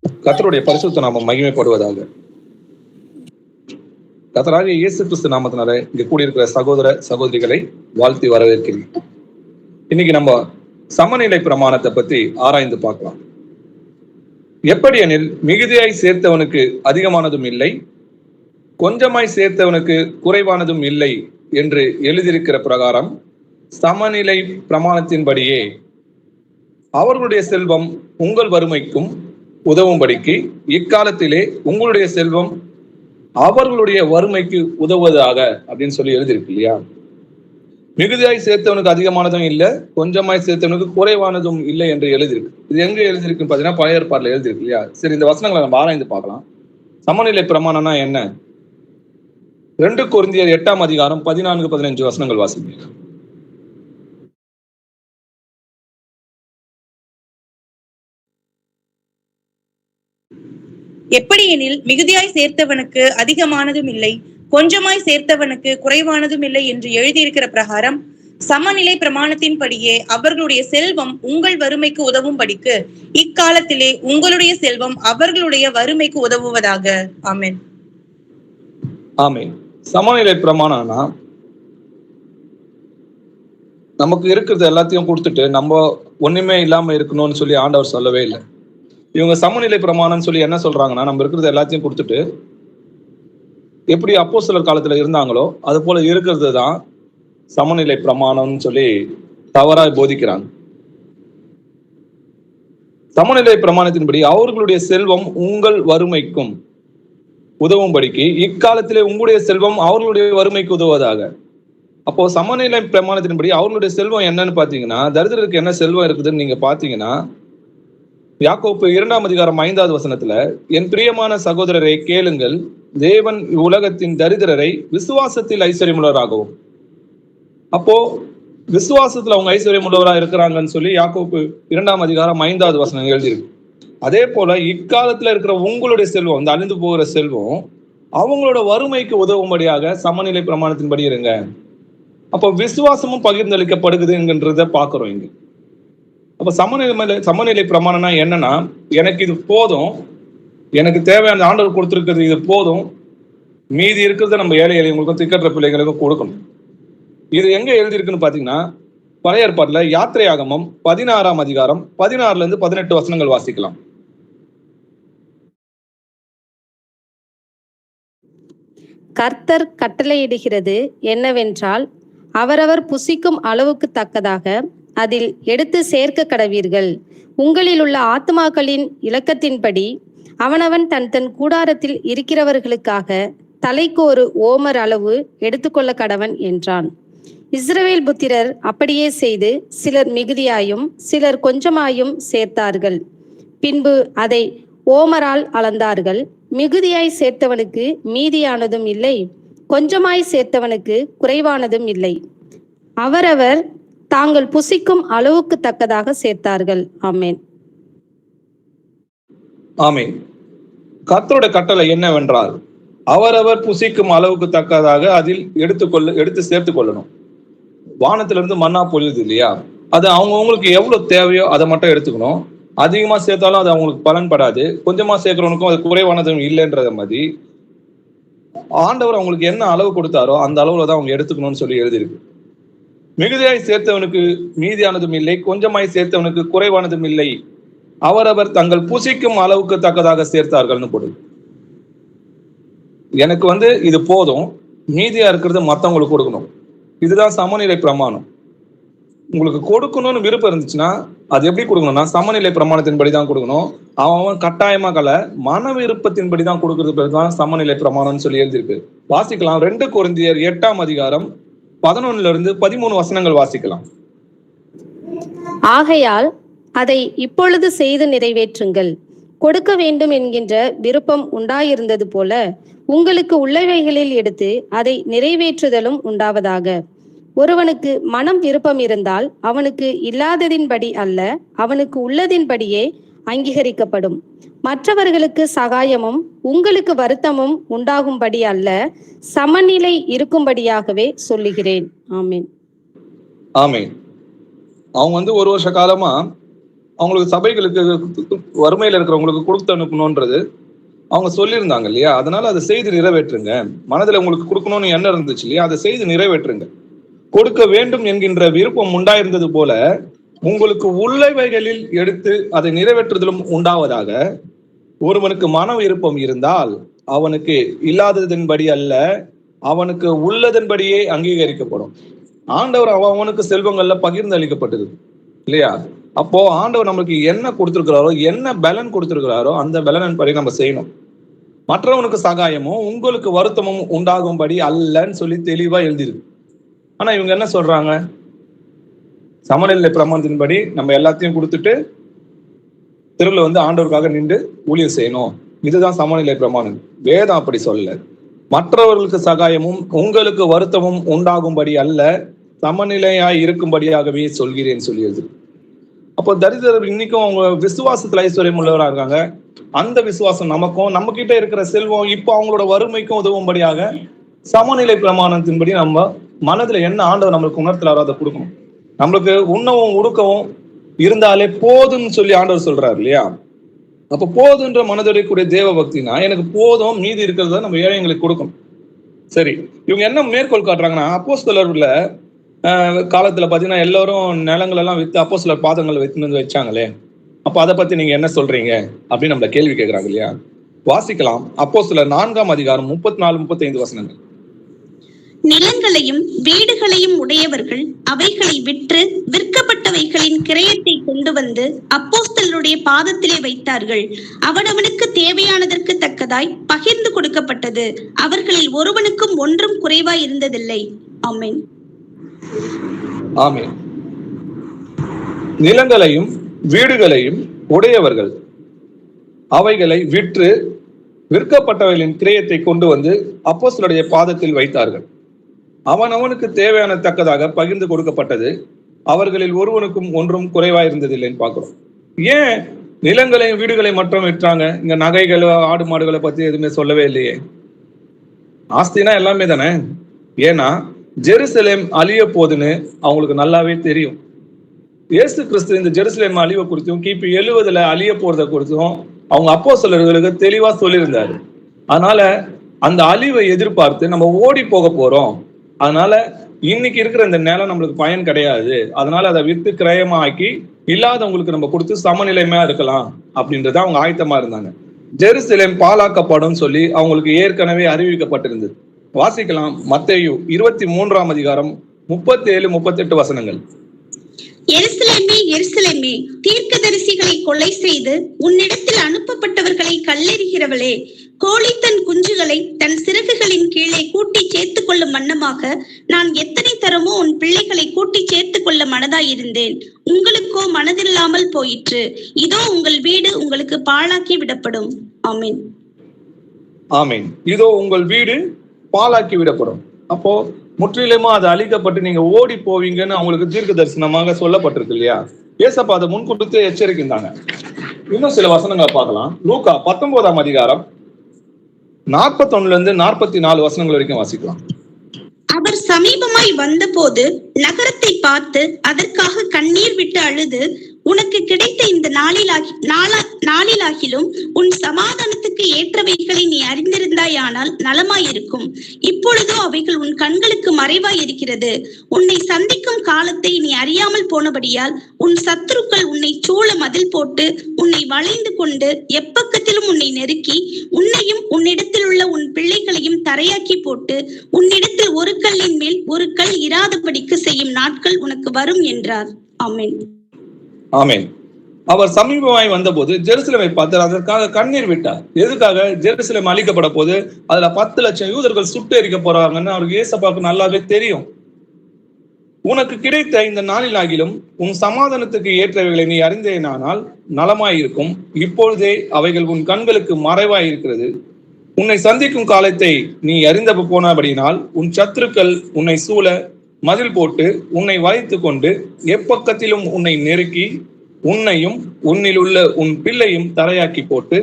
கர்த்தருடைய பரிசுத்த நாமம் மகிமைப்படுவதாக. கர்த்தராகிய இயேசு கிறிஸ்து நாமத்தினால இங்க கூடியிருக்கிற சகோதர சகோதரிகளை வாழ்த்தி வரவேற்கிறேன். இன்னைக்கு நம்ம சமநிலை பிரமாணத்தை பத்தி ஆராய்ந்து பார்க்கலாம். எப்படி எனில், மிகுதியாய் சேர்த்தவனுக்கு அதிகமானதும் இல்லை, கொஞ்சமாய் சேர்த்தவனுக்கு குறைவானதும் இல்லை என்று எழுதியிருக்கிற பிரகாரம் சமநிலை பிரமாணத்தின்படியே அவர்களுடைய செல்வம் உங்கள் வறுமைக்கும் உதவும்படிக்கு இக்காலத்திலே உங்களுடைய செல்வம் அவர்களுடைய வறுமைக்கு உதவுவதாக அப்படின்னு சொல்லி எழுதியிருக்கு இல்லையா? மிகுதியாய் சேர்த்தவனுக்கு அதிகமானதும் இல்லை, கொஞ்சமாய் சேர்த்தவனுக்கு குறைவானதும் இல்லை என்று எழுதியிருக்கு. இது எங்க எழுதியிருக்குன்னு பாத்தீங்கன்னா பழைய ஏற்பாடுல எழுதியிருக்கு இல்லையா? சரி, இந்த வசனங்களை நம்ம ஆராய்ந்து பார்க்கலாம். சமநிலை பிரமாணம்னா என்ன? 2 கொரிந்தியர் 8ஆம் அதிகாரம் 14-15 வசனங்கள் வாசிங்க. எப்படி எனில், மிகுதியாய் சேர்த்தவனுக்கு அதிகமானதும் இல்லை, கொஞ்சமாய் சேர்த்தவனுக்கு குறைவானதும் இல்லை என்று எழுதியிருக்கிற பிரகாரம் சமநிலை பிரமாணத்தின்படியே அவர்களுடைய செல்வம் உங்கள் வறுமைக்கு உதவும்படிக்கு இக்காலத்திலே உங்களுடைய செல்வம் அவர்களுடைய வறுமைக்கு உதவுவதாக. ஆமென். ஆமென். சமநிலை பிரமாணம்னா நமக்கு இருக்கிறது எல்லாத்தையும் கொடுத்துட்டு நம்ம ஒண்ணுமே இல்லாம இருக்கணும்னு சொல்லி ஆண்டவர் சொல்லவே இல்லை. இவங்க சமநிலை பிரமாணம்னு சொல்லி என்ன சொல்றாங்கன்னா, நம்ம இருக்கிறது எல்லாத்தையும் கொடுத்துட்டு எப்படி அப்போஸ்தலர் காலத்துல இருந்தாங்களோ அது போல இருக்கிறது தான் சமநிலை பிரமாணம்னு சொல்லி தவறாய் போதிக்கிறாங்க. சமநிலை பிரமாணத்தின்படி அவர்களுடைய செல்வம் உங்கள் வறுமைக்கும் உதவும்படிக்கு இக்காலத்திலே உங்களுடைய செல்வம் அவர்களுடைய வறுமைக்கு உதவுவதாக. அப்போ சமநிலை பிரமாணத்தின்படி அவர்களுடைய செல்வம் என்னன்னு பாத்தீங்கன்னா, தரித்திரருக்கு என்ன செல்வம் இருக்குதுன்னு நீங்க பாத்தீங்கன்னா, யாக்கோப்பு 2ஆம் அதிகாரம் 5வது வசனத்துல, என் பிரியமான சகோதரரை கேளுங்கள், தேவன் உலகத்தின் தரித்திரரை விசுவாசத்தில் ஐஸ்வர்யமுள்ளவராகவும். அப்போ விசுவாசத்துல அவங்க ஐஸ்வர்யம் உள்ளவராக இருக்கிறாங்கன்னு சொல்லி யாக்கோப்பு 2ஆம் அதிகாரம் 5வது வசனம் எழுதியிருக்கு. அதே போல இக்காலத்துல இருக்கிற உங்களுடைய செல்வம், இந்த அழிந்து போகிற செல்வம் அவங்களோட வறுமைக்கு உதவும்படியாக சமநிலை பிரமாணத்தின்படி இருங்க. அப்போ விசுவாசமும் பகிர்ந்தளிக்கப்படுகுதுன்றத பாக்குறோம் இங்க. அப்ப சமநிலை பிரமாணம்னா என்னன்னா, எனக்கு இது போதும், எனக்கு தேவையான ஆண்டவர் கொடுத்திருக்கிறது இது போதும், மீதி இருக்கிறத நம்ம ஏழை எளியவங்களுக்கும் திக்கற்ற பிள்ளைகளுக்கும் கொடுக்கணும். இது எங்க எழுதியிருக்குன்னு பாத்தீங்கன்னா, பழைய ஏற்பாட்டுல யாத்திரையாகமம் 16ஆம் அதிகாரம் 16-18 வசனங்கள் வாசிக்கலாம். கர்த்தர் கட்டளையிடுகிறது என்னவென்றால், அவரவர் புசிக்கும் அளவுக்கு தக்கதாக அதில் எடுத்து சேர்க்க கடவீர்கள். உங்களில் உள்ள ஆத்மாக்களின் இலக்கத்தின்படி அவனவன் தன் தன் கூடாரத்தில் இருக்கிறவர்களுக்காக தலைக்கு ஒரு ஓமர் அளவு எடுத்துக்கொள்ள கடவன் என்றான். இஸ்ரவேல் புத்திரர் அப்படியே செய்து சிலர் மிகுதியாயும் சிலர் கொஞ்சமாயும் சேர்த்தார்கள். பின்பு அதை ஓமரால் அளந்தார்கள். மிகுதியாய் சேர்த்தவனுக்கு மீதியானதும் இல்லை, கொஞ்சமாய் சேர்த்தவனுக்கு குறைவானதும் இல்லை. அவரவர் தாங்கள் புசிக்கும் அளவுக்கு தக்கதாக சேர்த்தார்கள். ஆமென். ஆமென். கர்த்தருடைய கட்டளை என்னவென்றால், அவரவர் புசிக்கும் அளவுக்கு தக்கதாக அதில் எடுத்து சேர்த்துக் கொள்ளணும். வானத்திலிருந்து மன்னா பொழியுது இல்லையா, அது அவங்களுக்கு எவ்வளவு தேவையோ அதை மட்டும் எடுத்துக்கணும். அதிகமா சேர்த்தாலும் அது அவங்களுக்கு பலன்படாது, கொஞ்சமா சேர்க்கிறவனுக்கும் அது குறைவானதும் இல்லைன்றத மாதிரி ஆண்டவர் அவங்களுக்கு என்ன அளவு கொடுத்தாரோ அந்த அளவுல தான் அவங்க எடுத்துக்கணும்னு சொல்லி எழுதியிருக்கு. மிகுதியாய் சேர்த்தவனுக்கு மீதியானதும் இல்லை, கொஞ்சமாய் சேர்த்தவனுக்கு குறைவானதும் இல்லை, அவரவர் தங்கள் புசிக்கும் அளவுக்கு தக்கதாக சேர்த்தார்கள்னு போடு. எனக்கு இது போதும், மீதியா இருக்கிறது மத்தவங்களுக்கு கொடுக்கணும். இதுதான் சமநிலை பிரமாணம். உங்களுக்கு கொடுக்கணும்னு விருப்பம் இருந்துச்சுன்னா அது எப்படி கொடுக்கணும்னா சமநிலை பிரமாணத்தின்படி தான் கொடுக்கணும். அவன் கட்டாயமாக மன விருப்பத்தின்படி தான் கொடுக்கறது பேர் தான் சமநிலை பிரமாணம்னு சொல்லி எழுதியிருக்கு. வாசிக்கலாம். 2 கொரிந்தியர் 8ஆம் அதிகாரம் 11-13 வசனங்கள் வாசிக்கலாம். ஆகையால் அதை இப்பொழுது செய்து நிறைவேற்றுங்கள். கொடுக்க வேண்டும் என்கின்ற விருப்பம் உண்டாயிருந்தது போல உங்களுக்கு உள்ளவைகளில் எடுத்து அதை நிறைவேற்றுதலும் உண்டாவதாக. ஒருவனுக்கு மனம் விருப்பம் இருந்தால் அவனுக்கு இல்லாததின்படி அல்ல, அவனுக்கு உள்ளதின்படியே அங்கீகரிக்கப்படும். மற்றவர்களுக்கு சகாயமும் உங்களுக்கு வருத்தமும் உண்டாகும்படி அல்ல, சமநிலை இருக்கும்படியாகவே சொல்லுகிறேன். ஆமீன். ஆமீன். அவங்க 1 வருஷ காலமா அவங்களுக்கு சபைகளுக்கு வறுமையில இருக்கிறவங்களுக்கு கொடுத்து அனுப்பணும்ன்றது அவங்க சொல்லியிருந்தாங்க இல்லையா? அதனால அதை செய்து நிறைவேற்றுங்க. மனதில் உங்களுக்கு கொடுக்கணும்னு எண்ணம் இருந்துச்சு இல்லையா? அதை செய்து நிறைவேற்றுங்க. கொடுக்க வேண்டும் என்கின்ற விருப்பம் உண்டாயிருந்தது போல உங்களுக்கு உள்ளவைகளில் எடுத்து அதை நிறைவேற்றுதலும் உண்டாவதாக. ஒருவனுக்கு மன விருப்பம் இருந்தால் அவனுக்கு இல்லாததன்படி அல்ல, அவனுக்கு உள்ளதன்படியே அங்கீகரிக்கப்படும். ஆண்டவர் அவனுக்கு செல்வங்கள்ல பகிர்ந்து அளிக்கப்பட்டது இல்லையா? அப்போ ஆண்டவர் நம்மளுக்கு என்ன கொடுத்திருக்கிறாரோ, என்ன பலன் கொடுத்திருக்கிறாரோ அந்த பலனின் படி நம்ம செய்யணும். மற்றவனுக்கு சகாயமும் உங்களுக்கு வருத்தமும் உண்டாகும்படி அல்லன்னு சொல்லி தெளிவா எழுதிருக்கு. ஆனா இவங்க என்ன சொல்றாங்க? சமநிலை பிரமாணத்தின்படி நம்ம எல்லாத்தையும் கொடுத்துட்டு தெருவில் வந்து ஆண்டவருக்காக நின்று ஊழியம் செய்யணும். இதுதான் சமநிலை பிரமாணம். வேதம் அப்படி சொல்லல. மற்றவர்களுக்கு சகாயமும் உங்களுக்கு வருத்தமும் உண்டாகும்படி அல்ல, சமநிலையாய் இருக்கும்படியாகவே சொல்கிறேன் சொல்லியது. அப்போ தரித்திரர் இன்னைக்கும் அவங்க விசுவாசத்துல ஐஸ்வர்யம் உள்ளவராக இருக்காங்க. அந்த விசுவாசம் நமக்கும், நம்ம கிட்ட இருக்கிற செல்வம் இப்போ அவங்களோட வறுமைக்கும் உதவும்படியாக சமநிலை பிரமாணத்தின்படி நம்ம மனதுல என்ன ஆண்டவர் நம்மளுக்கு உணர்த்தலாரோ அதை கொடுக்கணும். நம்மளுக்கு உண்ணவும் உடுக்கவும் இருந்தாலே போதும்னு சொல்லி ஆண்டவர் சொல்றாரு இல்லையா? அப்ப போதுன்ற மனதுடைய கூடிய தேவ பக்தினா எனக்கு போதும், மீதி இருக்கிறத நம்ம ஏழைங்களுக்கு கொடுக்கணும். சரி, இவங்க என்ன மேற்கோள் காட்டுறாங்கன்னா, அப்போஸ்தலர்ல காலத்துல பாத்தீங்கன்னா எல்லாரும் நிலங்கள் எல்லாம் வித்து அப்போஸ்தலர் பாதங்களை வித்து வச்சாங்களே, அப்ப அதை பத்தி நீங்க என்ன சொல்றீங்க அப்படின்னு நம்மள கேள்வி கேட்கிறாங்க இல்லையா? வாசிக்கலாம். அப்போஸ்தலர் 4ஆம் அதிகாரம் 34-35 வசனங்கள். நிலங்களையும் வீடுகளையும் உடையவர்கள் அவைகளை விற்று விற்கப்பட்டவைகளின் கிரயத்தை கொண்டு வந்து அப்போஸ்தலருடைய பாதத்திலே வைத்தார்கள். அவனவனுக்கு தேவையானதற்கு தக்கதாய் பகிர்ந்து கொடுக்கப்பட்டது. அவர்களில் ஒருவனுக்கும் ஒன்றும் குறைவாய் இருந்ததில்லை. ஆமென். ஆமென். நிலங்களையும் வீடுகளையும் உடையவர்கள் அவைகளை விற்று விற்கப்பட்டவைகளின் கிரயத்தை கொண்டு வந்து அப்போஸ்தலருடைய பாதத்தில் வைத்தார்கள். அவனவனுக்கு தேவையான தக்கதாக பகிர்ந்து கொடுக்கப்பட்டது. அவர்களில் ஒருவனுக்கும் ஒன்றும் குறைவாயிருந்ததில்லைன்னு பார்க்கிறோம். ஏன் நிலங்களையும் வீடுகளையும் மட்டும் விற்றாங்க? இங்க நகைகள் ஆடு மாடுகளை பத்தி எதுவுமே சொல்லவே இல்லையே. ஆஸ்தினா எல்லாமே தானே. ஏன்னா ஜெருசலேம் அழிய போதுன்னு அவங்களுக்கு நல்லாவே தெரியும். இயேசு கிறிஸ்து இந்த ஜெருசலேம் அழிவை குறித்தும் கிபி 70 அழிய போறதை குறித்தும் அவங்க அப்போஸ்தலர்களுக்கு தெளிவா சொல்லியிருந்தாரு. அதனால அந்த அழிவை எதிர்பார்த்து நம்ம ஓடி போக போறோம். அதனால இன்னைக்கு இருக்கிற இந்த நிலம் நம்மளுக்கு பயன் கிடையாது. அதனால அதை வித்து கிரயமாக்கி இல்லாதவங்களுக்கு நம்ம கொடுத்து சமநிலைமையா இருக்கலாம் அப்படின்றத அவங்க ஆயத்தமா இருந்தாங்க. ஜெருசலேம் பாழாக்கப்படும் சொல்லி அவங்களுக்கு ஏற்கனவே அறிவிக்கப்பட்டிருந்தது. வாசிக்கலாம். மத்தேயு 23ஆம் அதிகாரம் 37-38 வசனங்கள். எருசலேமே எருசலேமே, தீர்க்கதரிசிகளை கொலை செய்து உன்னிடத்தில் அனுப்பப்பட்டவர்களை கல்லெறிகிறவளே, கோழி தன் குஞ்சுகளை தன் சிறகுகளின் கீழே கூட்டி சேர்த்துக் கொள்ளும் வண்ணமாக நான் எத்தனை தரமோ உன் பிள்ளைகளை கூட்டி சேர்த்துக் கொள்ள மனதாயிருந்தேன். உங்களுக்கோ மனதில்லாமல் போயிற்று. இதோ உங்கள் வீடு உங்களுக்கு பாழாக்கி விடப்படும். ஆமீன். ஆமீன். இதோ உங்கள் வீடு பாழாக்கி விடப்படும். அப்போ முற்றிலுமா அது அழிக்கப்பட்டு நீங்க ஓடி போவீங்கன்னு அவங்களுக்கு தீர்க்க தரிசனமாக சொல்லப்பட்டிருக்கு இல்லையா? ஏசப்பா அதை முன்கூட்டி எச்சரிக்கின்றாங்க. இன்னும் சில வசனங்களை பார்க்கலாம். லூக்கா 19ஆம் அதிகாரம் 41-44 வசனங்கள் வரைக்கும் வாசிக்கலாம். அவர் சமீபமாய் வந்தபோது நகரத்தை பார்த்து அதற்காக கண்ணீர் விட்டு அழுது, உனக்கு கிடைத்த இந்த நாளிலாகிலும் உன் சமாதானத்துக்கு ஏற்றவைகளை நீ அறிந்திருந்தாயானால் நலமாயிருக்கும். இப்பொழுதோ அவைகள் உன் கண்களுக்கு மறைவாய் இருக்கிறது. உன்னை சந்திக்கும் காலத்தை நீ அறியாமல் போனபடியால் உன் சத்துருக்கள் உன்னை சூழ மதில் போட்டு உன்னை வளைந்து கொண்டு எப்பக்கத்திலும் உன்னை நெருக்கி உன்னையும் உன்னிடத்தில் உள்ள உன் பிள்ளைகளையும் தரையாக்கி போட்டு உன்னிடத்தில் ஒரு கல்லின் மேல் ஒரு கல் இராதபடிக்கு செய்யும் நாட்கள் உனக்கு வரும் என்றார். ஆமென். ஆமென். அவர் சமீபமாய் வந்தபோது ஜெருசலேமை பார்த்து அதற்காக கண்ணீர் விட்டார். எதுக்காக? ஜெருசலேம் அழிக்கப்பட போது அதுல 10 லட்சம் யூதர்கள் சுட்டெரிக்க போறாங்கன்னு அவருக்கு ஏசப்பாவுக்கு நல்லாவே தெரியும். உனக்கு கிடைத்த இந்த நாளிலாகிலும் உன் சமாதானத்துக்கு ஏற்றவைகளை நீ அறிந்தேனானால் நலமாயிருக்கும். இப்பொழுதே அவைகள் உன் கண்களுக்கு மறைவாய் இருக்கிறது. உன்னை சந்திக்கும் காலத்தை நீ அறிந்த போனபடினால் உன் சத்துருக்கள் உன்னை சூழ மதில் போட்டு உன்னை வளைத்து கொண்டு எப்பக்கத்திலும் உன்னை நெருக்கி உன்னையும் உன்னில் உள்ள உன் பிள்ளையும் தரையாக்கி போட்டு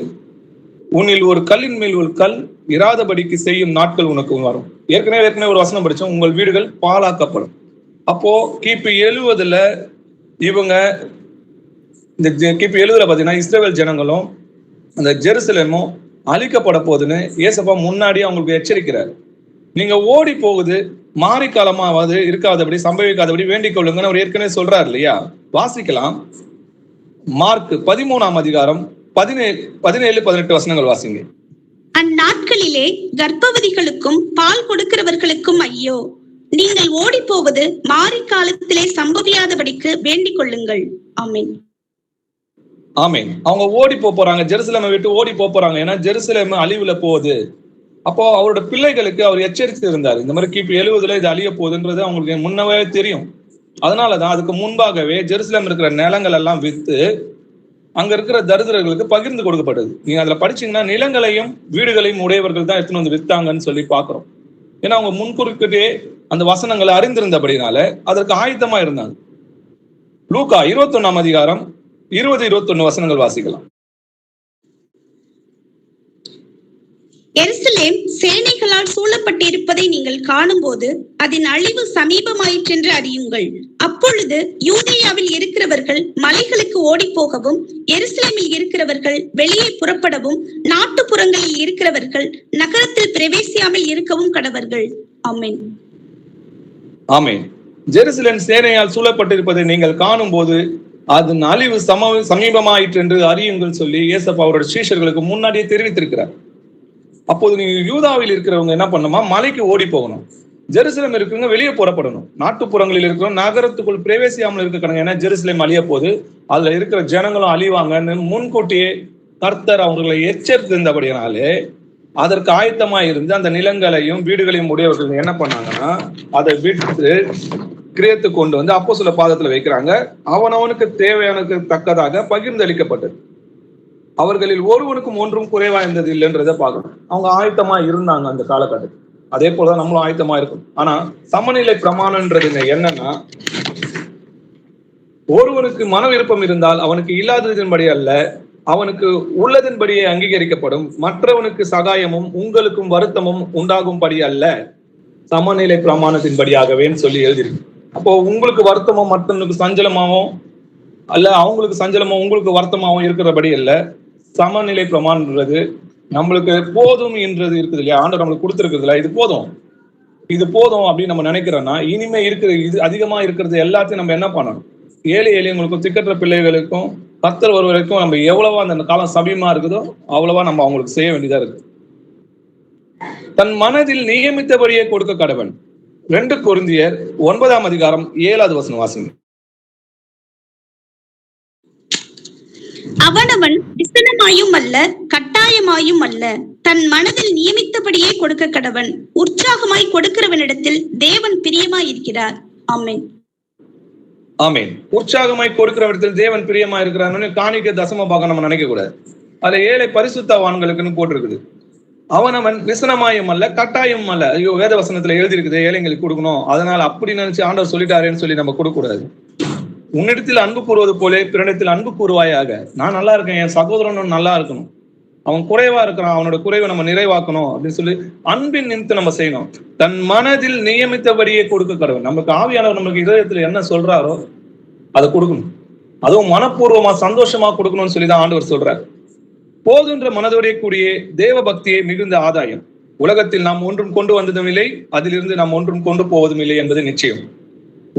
உன்னில் ஒரு கல்லின் மேல் ஒரு கல் இராதபடிக்கு செய்யும் நாட்கள் உனக்கு வரும். ஏற்கனவே ஒரு வசனம் படிச்சோம், உங்கள் வீடுகள் பாழாக்கப்படும். அப்போ கிபி 70 இவங்க இந்த கிபி 70 பாத்தீங்கன்னா இஸ்ரவேல் ஜனங்களும் அந்த ஜெருசலேமும் அழிக்கப்பட போகுதுன்னு ஏசப்பா முன்னாடி அவங்களுக்கு எச்சரிக்கிறார். நீங்க ஓடி போகுது மாரிக்காலமாவது இருக்காதபடி சம்பவிக்காதபடி வேண்டிக் கொள்ளுங்கன்னு அவர் ஏற்கனவே சொல்றாரு இல்லையா? வாசிக்கலாம். மார்க் 13ஆம் அதிகாரம் 17-18 வசனங்கள் வாசிங்க. அந்நாட்களிலே கர்ப்பவதிகளுக்கும் பால் கொடுக்கிறவர்களுக்கும் ஐயோ, நீங்கள் ஓடி போவது மாரி காலத்திலே சம்பவியாதபடிக்கு வேண்டிக் கொள்ளுங்கள். ஆமென். ஆமென். அவங்க ஓடி போறாங்க, ஜெருசலேமை விட்டு ஓடி போறாங்க. ஏன்னா ஜெருசலேம் அழிவுல போகுது. அப்போ அவரோட பிள்ளைகளுக்கு அவர் எச்சரித்து இருந்தார், இந்த மாதிரி கிபி 70 இது அழிய போகுதுன்றது அவங்களுக்கு முன்னவே தெரியும். அதனாலதான் அதுக்கு முன்பாகவே ஜெருசலேம் இருக்கிற நிலங்கள் எல்லாம் வித்து அங்க இருக்கிற தரித்திரர்களுக்கு பகிர்ந்து கொடுக்கப்பட்டது. நீங்க அதுல படிச்சீங்கன்னா நிலங்களையும் வீடுகளையும் உடையவர்கள் தான் எடுத்துன்னு வந்து வித்தாங்கன்னு சொல்லி பாக்குறோம். ஏன்னா அவங்க முன்குறிக்கிட்டே அந்த வசனங்களை அறிந்திருந்தபடினால அதற்கு ஆயத்தமா இருந்தாங்க. லூக்கா 21ஆம் அதிகாரம் 20-21 வசனங்கள் வாசிக்கலாம். எருசலேம் சேனைகளால் சூழப்பட்டிருப்பதை நீங்கள் காணும்போது அதன் அழிவு சமீபமாயிற்றென்று அறியுங்கள். அப்பொழுது யூதேயாவில் இருக்கிறவர்கள் மலைகளுக்கு ஓடி போகவும், எருசலேமில் இருக்கிறவர்கள் வெளியே புறப்படவும், நாட்டுப்புறங்களில் இருக்கிறவர்கள் நகரத்தில் பிரவேசியாமல் இருக்கவும் கடவர்கள். ஆமென். ஆமென். ஜெருசலேம் சேனையால் சூழப்பட்டிருப்பதை நீங்கள் காணும் போது அதன் அழிவு சமீபமாயிற்று என்று அறியுங்கள் சொல்லி ஏசப்பா அவரோட சீஷர்களுக்கு முன்னாடியே தெரிவித்திருக்கிறார். அப்போது நீங்க யூதாவில் இருக்கிறவங்க என்ன பண்ணணுமா? மலைக்கு ஓடி போகணும். ஜெருசலேம் இருக்கிறவங்க வெளியே புறப்படணும். நாட்டுப்புறங்களில் இருக்கிறவங்க நகரத்துக்குள் பிரவேசியாமல் இருக்க கடங்க. ஏன்னா ஜெருசலேம் அழிய போது, அதுல இருக்கிற ஜனங்களும் அழிவாங்கன்னு முன்கூட்டியே கர்த்தர் அவர்களை எச்சரித்திருந்தபடியாலே அதற்கு ஆயத்தமா இருந்து அந்த நிலங்களையும் வீடுகளையும் உடையவர்கள் என்ன பண்ணாங்கன்னா அதை விட்டு கிரேத்து கொண்டு வந்து அப்போஸ்தலர் பாதத்துல வைக்கிறாங்க. அவனவனுக்கு தேவையானதுக்கு தக்கதாக பகிர்ந்தளிக்கப்பட்டது. அவர்களில் ஒருவனுக்கும் ஒன்றும் குறைவா இருந்தது இல்லைன்றதை பார்க்கணும். அவங்க ஆயத்தமா இருந்தாங்க அந்த காலகட்டத்தில். அதே போலதான் நம்மளும் ஆயத்தமா இருக்கும். ஆனா சமநிலை பிரமாணம்ன்றது என்னன்னா, ஒருவனுக்கு மன விருப்பம் இருந்தால் அவனுக்கு இல்லாததின்படி அல்ல, அவனுக்கு உள்ளதின்படியே அங்கீகரிக்கப்படும். மற்றவனுக்கு சகாயமும் உங்களுக்கும் வருத்தமும் உண்டாகும்படி அல்ல, சமநிலை பிரமாணத்தின்படியாகவேன்னு சொல்லி எழுதிருக்கு. அப்போ உங்களுக்கு வருத்தமோ மற்றவனுக்கு சஞ்சலமாவும் அல்ல, அவங்களுக்கு சஞ்சலமோ உங்களுக்கு வருத்தமாவும் இருக்கிறபடி அல்ல, சமநிலை பிரமாணம்ன்றது நம்மளுக்கு போதும் என்றது இருக்குது இல்லையா? ஆண்டவர் நம்மளுக்கு கொடுத்துருக்குதுல, இது போதும் இது போதும் அப்படின்னு நம்ம நினைக்கிறோம்னா இனிமே இருக்கிற இது அதிகமா இருக்கிறது எல்லாத்தையும் நம்ம என்ன பண்ணணும்? ஏழை எளியவங்களுக்கும் திக்கற்ற பிள்ளைகளுக்கும் கர்த்தர் ஒருவருக்கும் நம்ம எவ்வளவா அந்த காலம் சமீபமா இருக்குதோ அவ்வளவா நம்ம அவங்களுக்கு செய்ய வேண்டியதா இருக்கு. தன் மனதில் நியமித்தபடியே கொடுக்க கடவன். 2 கொரிந்தியர் 9ஆம் அதிகாரம் 7வது வசனம் வாசிங்க. அவனவன் விசனமாயும் அல்ல கட்டாயமாயும் அல்ல, தன் மனதில் நியமித்தபடியே கொடுக்க கடவன். உற்சாகமாய் கொடுக்கிறவனிடத்தில் தேவன் பிரியமாய் இருக்கிறார். ஆமென். ஆமென். உற்சாகமாய் கொடுக்கிறவரிடத்தில் தேவன் பிரியமா இருக்கிறான்னு காணிக்க தசம பாகம் நம்ம நினைக்க கூடாது. அதுல ஏழை பரிசுத்தவான்களுக்குன்னு போட்டிருக்குது. அவனவன் விசனமாயும் அல்ல கட்டாயம் அல்ல. ஐயோ, வேத வசனத்துல எழுதி இருக்குது ஏழைங்களுக்கு கொடுக்கணும், அதனால அப்படி நினைச்சு ஆண்டவர் சொல்லிட்டாரேன்னு சொல்லி நம்ம கொடுக்க கூடாது. உன்னிடத்தில் அன்பு கூறுவது போலே பிறனிடத்தில் அன்பு கூறுவாயாக. நான் நல்லா இருக்கேன், என் சகோதரனும் நல்லா இருக்கணும், அவன் குறைவா இருக்கிறான், அவனோட குறைவை நம்ம நிறைவாக்கணும் அப்படின்னு சொல்லி அன்பின் நிமித்து நம்ம செய்யணும். தன் மனதில் நியமித்தபடியே கொடுக்க கடவுள். நமக்கு ஆவியானவர் நமக்கு இதயத்துல என்ன சொல்றாரோ அதை கொடுக்கணும். அதுவும் மனப்பூர்வமா சந்தோஷமா கொடுக்கணும்னு சொல்லிதான் ஆண்டவர் சொல்றாரு. போதுன்ற மனதோடைய கூடிய தேவ பக்தியை மிகுந்த ஆதாயம். உலகத்தில் நாம் ஒன்றும் கொண்டு வந்ததும் இல்லை, அதிலிருந்து நாம் ஒன்றும் கொண்டு போவதும் இல்லை என்பது நிச்சயம்.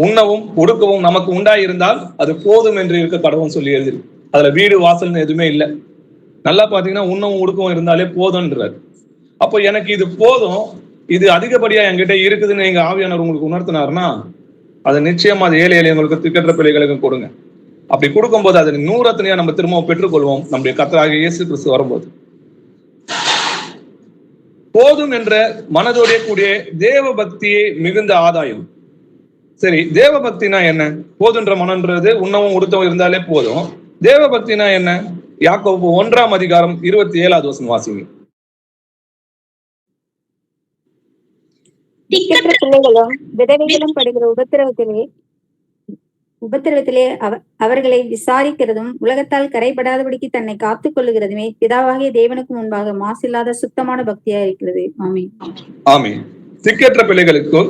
உண்ணவும் உடுக்கவும் நமக்கு உண்டாயிருந்தால் அது போதும் என்று இருக்க கடவுள் சொல்லி எழுதிருக்கு. அதுல வீடு வாசல்னு எதுவுமே இல்லை. நல்லா பாத்தீங்கன்னா உண்ணவும் உடுக்கவும் இருந்தாலே போதும்ன்றாரு. அப்போ எனக்கு இது போதும், இது அதிகப்படியா என்கிட்ட இருக்குதுன்னு எங்க ஆவியானவர் உங்களுக்கு உணர்த்தினாருன்னா அது நிச்சயமா அது ஏழை எளியவங்களுக்கு திக்கற்ற பிள்ளைகளுக்கு கொடுங்க. அப்படி கொடுக்கும்போது அதை 100 நம்ம திரும்பவும் பெற்றுக்கொள்வோம் நம்முடைய கர்த்தராகிய இயேசு கிறிஸ்து வரும்போது. போதும் என்ற மனதோடைய கூடிய தேவ பக்தியை மிகுந்த ஆதாயம். சரி, தேவ பக்தினா என்ன? போதுன்ற மனன்றது உண்ணவும் உடுத்தவும் இருந்தாலே போதும். தேவ பக்தினா என்ன? யாக்கோபு 1ஆம் அதிகாரம் 27வது வசனம் வாசிங்க. திக்கற்ற பிள்ளைகளும் விதவைகளும் படுகிற உபத்திரவத்திலே அவர்களை விசாரிக்கிறதும் உலகத்தால் கரைபடாதபடிக்கு தன்னை காத்துக் கொள்ளுகிறதுமே பிதாவாகிய தேவனுக்கு முன்பாக மாசில்லாத சுத்தமான பக்தியா இருக்கிறது. ஆமென். ஆமென். திக்கற்ற பிள்ளைகளுக்கும்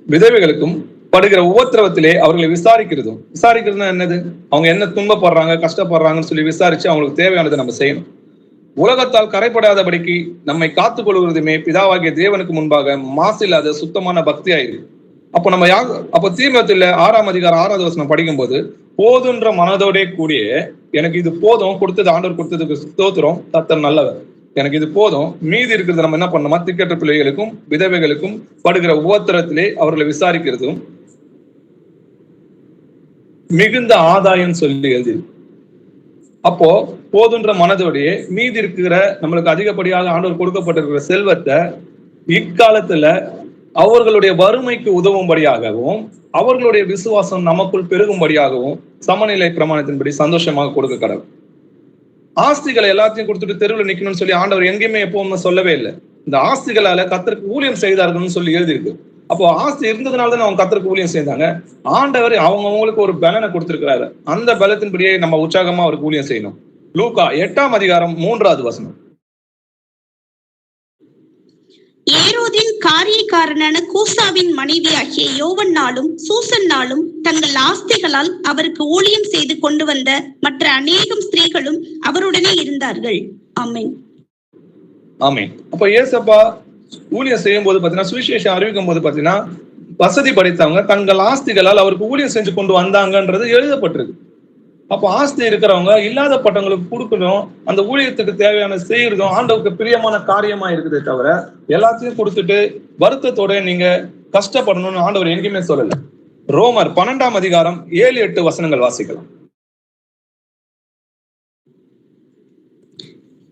விதவைகளுக்கும் படுகிற உபத்திரவத்திலே அவர்களை விசாரிக்கிறதுனா என்னது? அவங்க என்ன துன்பப்படுறாங்க, கஷ்டப்படுறாங்கன்னு சொல்லி விசாரிச்சு அவங்களுக்கு தேவையானதை நம்ம செய்யணும். உலகத்தால் கரைப்படாதபடிக்கு நம்மை காத்துக் கொள்வதுமே பிதாவாகிய தேவனுக்கு முன்பாக மாசில்லாத சுத்தமான பக்தியாயிருக்கு. அப்போ நம்ம அப்போ தீமோத்தேயுல 6ஆம் அதிகாரம் 6வது வசனம் படிக்கும்போது, போதுன்ற மனதோட கூடிய எனக்கு இது போதும், கொடுத்தது ஆண்டவர் கொடுத்ததுக்கு ஸ்தோத்திரம், கர்த்தர் நல்லவர், எனக்கு இது போதும், மீதி இருக்கிறது நம்ம என்ன பண்ணணுமா, திக்கற்ற பிள்ளைகளுக்கும் விதவைகளுக்கும் படுகிற உபத்திரத்திலே அவர்களை விசாரிக்கிறதும் மிகுந்த ஆதாயம் சொல்லி எழுதி. அப்போ போதுன்ற மனதோடைய மீதி இருக்கிற நம்மளுக்கு அதிகப்படியாக ஆண்டவர் கொடுக்கப்பட்டிருக்கிற செல்வத்தை இக்காலத்துல அவர்களுடைய வறுமைக்கு உதவும்படியாகவும் அவர்களுடைய விசுவாசம் நமக்குள் பெருகும்படியாகவும் சமநிலை பிரமாணத்தின்படி சந்தோஷமாக கொடுக்க கடவுள். ஆஸ்திகளை எல்லாத்தையும் கொடுத்துட்டு தெருவில் நிக்கணும்னு சொல்லி ஆண்டவர் எங்கேயுமே எப்பவும் சொல்லவே இல்லை. இந்த ஆஸ்திகளால கர்த்தருக்கு ஊழியம் செய்தார்கள்னு சொல்லி எழுதியிருக்கு. அப்போ ஆஸ்தி இருந்ததுனால தான் அவங்க கர்த்தருக்கு ஊழியம் செய்தாங்க. ஆண்டவர் அவங்களுக்கு ஒரு பலனை கொடுத்திருக்கிறாரு. அந்த பலத்தின்படியே நம்ம உற்சாகமா அவருக்கு ஊழியம் செய்யணும். லூக்கா 8ஆம் அதிகாரம் 3வது வசனம். ஏரோதின் காரியக்காரனான கூசாவின் மனைவியாகிய யோவன்னாலும் சூசன்னாலும் தங்கள் ஆஸ்திகளால் அவருக்கு ஊழியம் செய்து கொண்டு வந்த மற்ற அநேகம் ஸ்திரீகளும் அவருடனே இருந்தார்கள். ஆமென். ஆமென். அப்ப ஏசப்பா ஊழியம் செய்யும் போது பாத்தீங்கன்னா, சுவிசேஷம் அறிவிக்கும் போது பாத்தீங்கன்னா, வசதி படைத்தவங்க தங்கள் ஆஸ்திகளால் அவருக்கு ஊழியம் செஞ்சு கொண்டு வந்தாங்கன்றது எழுதப்பட்டிருக்கு. அப்போ ஆஸ்தி இருக்கிறவங்க இல்லாதப்பட்டவங்களுக்கு கொடுக்கணும், அந்த ஊழியத்துக்கு தேவையான செய்யறதும் ஆண்டவருக்கு பிரியமான காரியமா இருக்குதே தவிர எல்லாத்தையும் கொடுத்துட்டு வருத்தத்தோட நீங்க கஷ்டப்படணும்னு ஆண்டவர் எங்கேயுமே சொல்லல. ரோமர் 12ஆம் அதிகாரம் 7-8 வசனங்கள் வாசிக்கலாம்.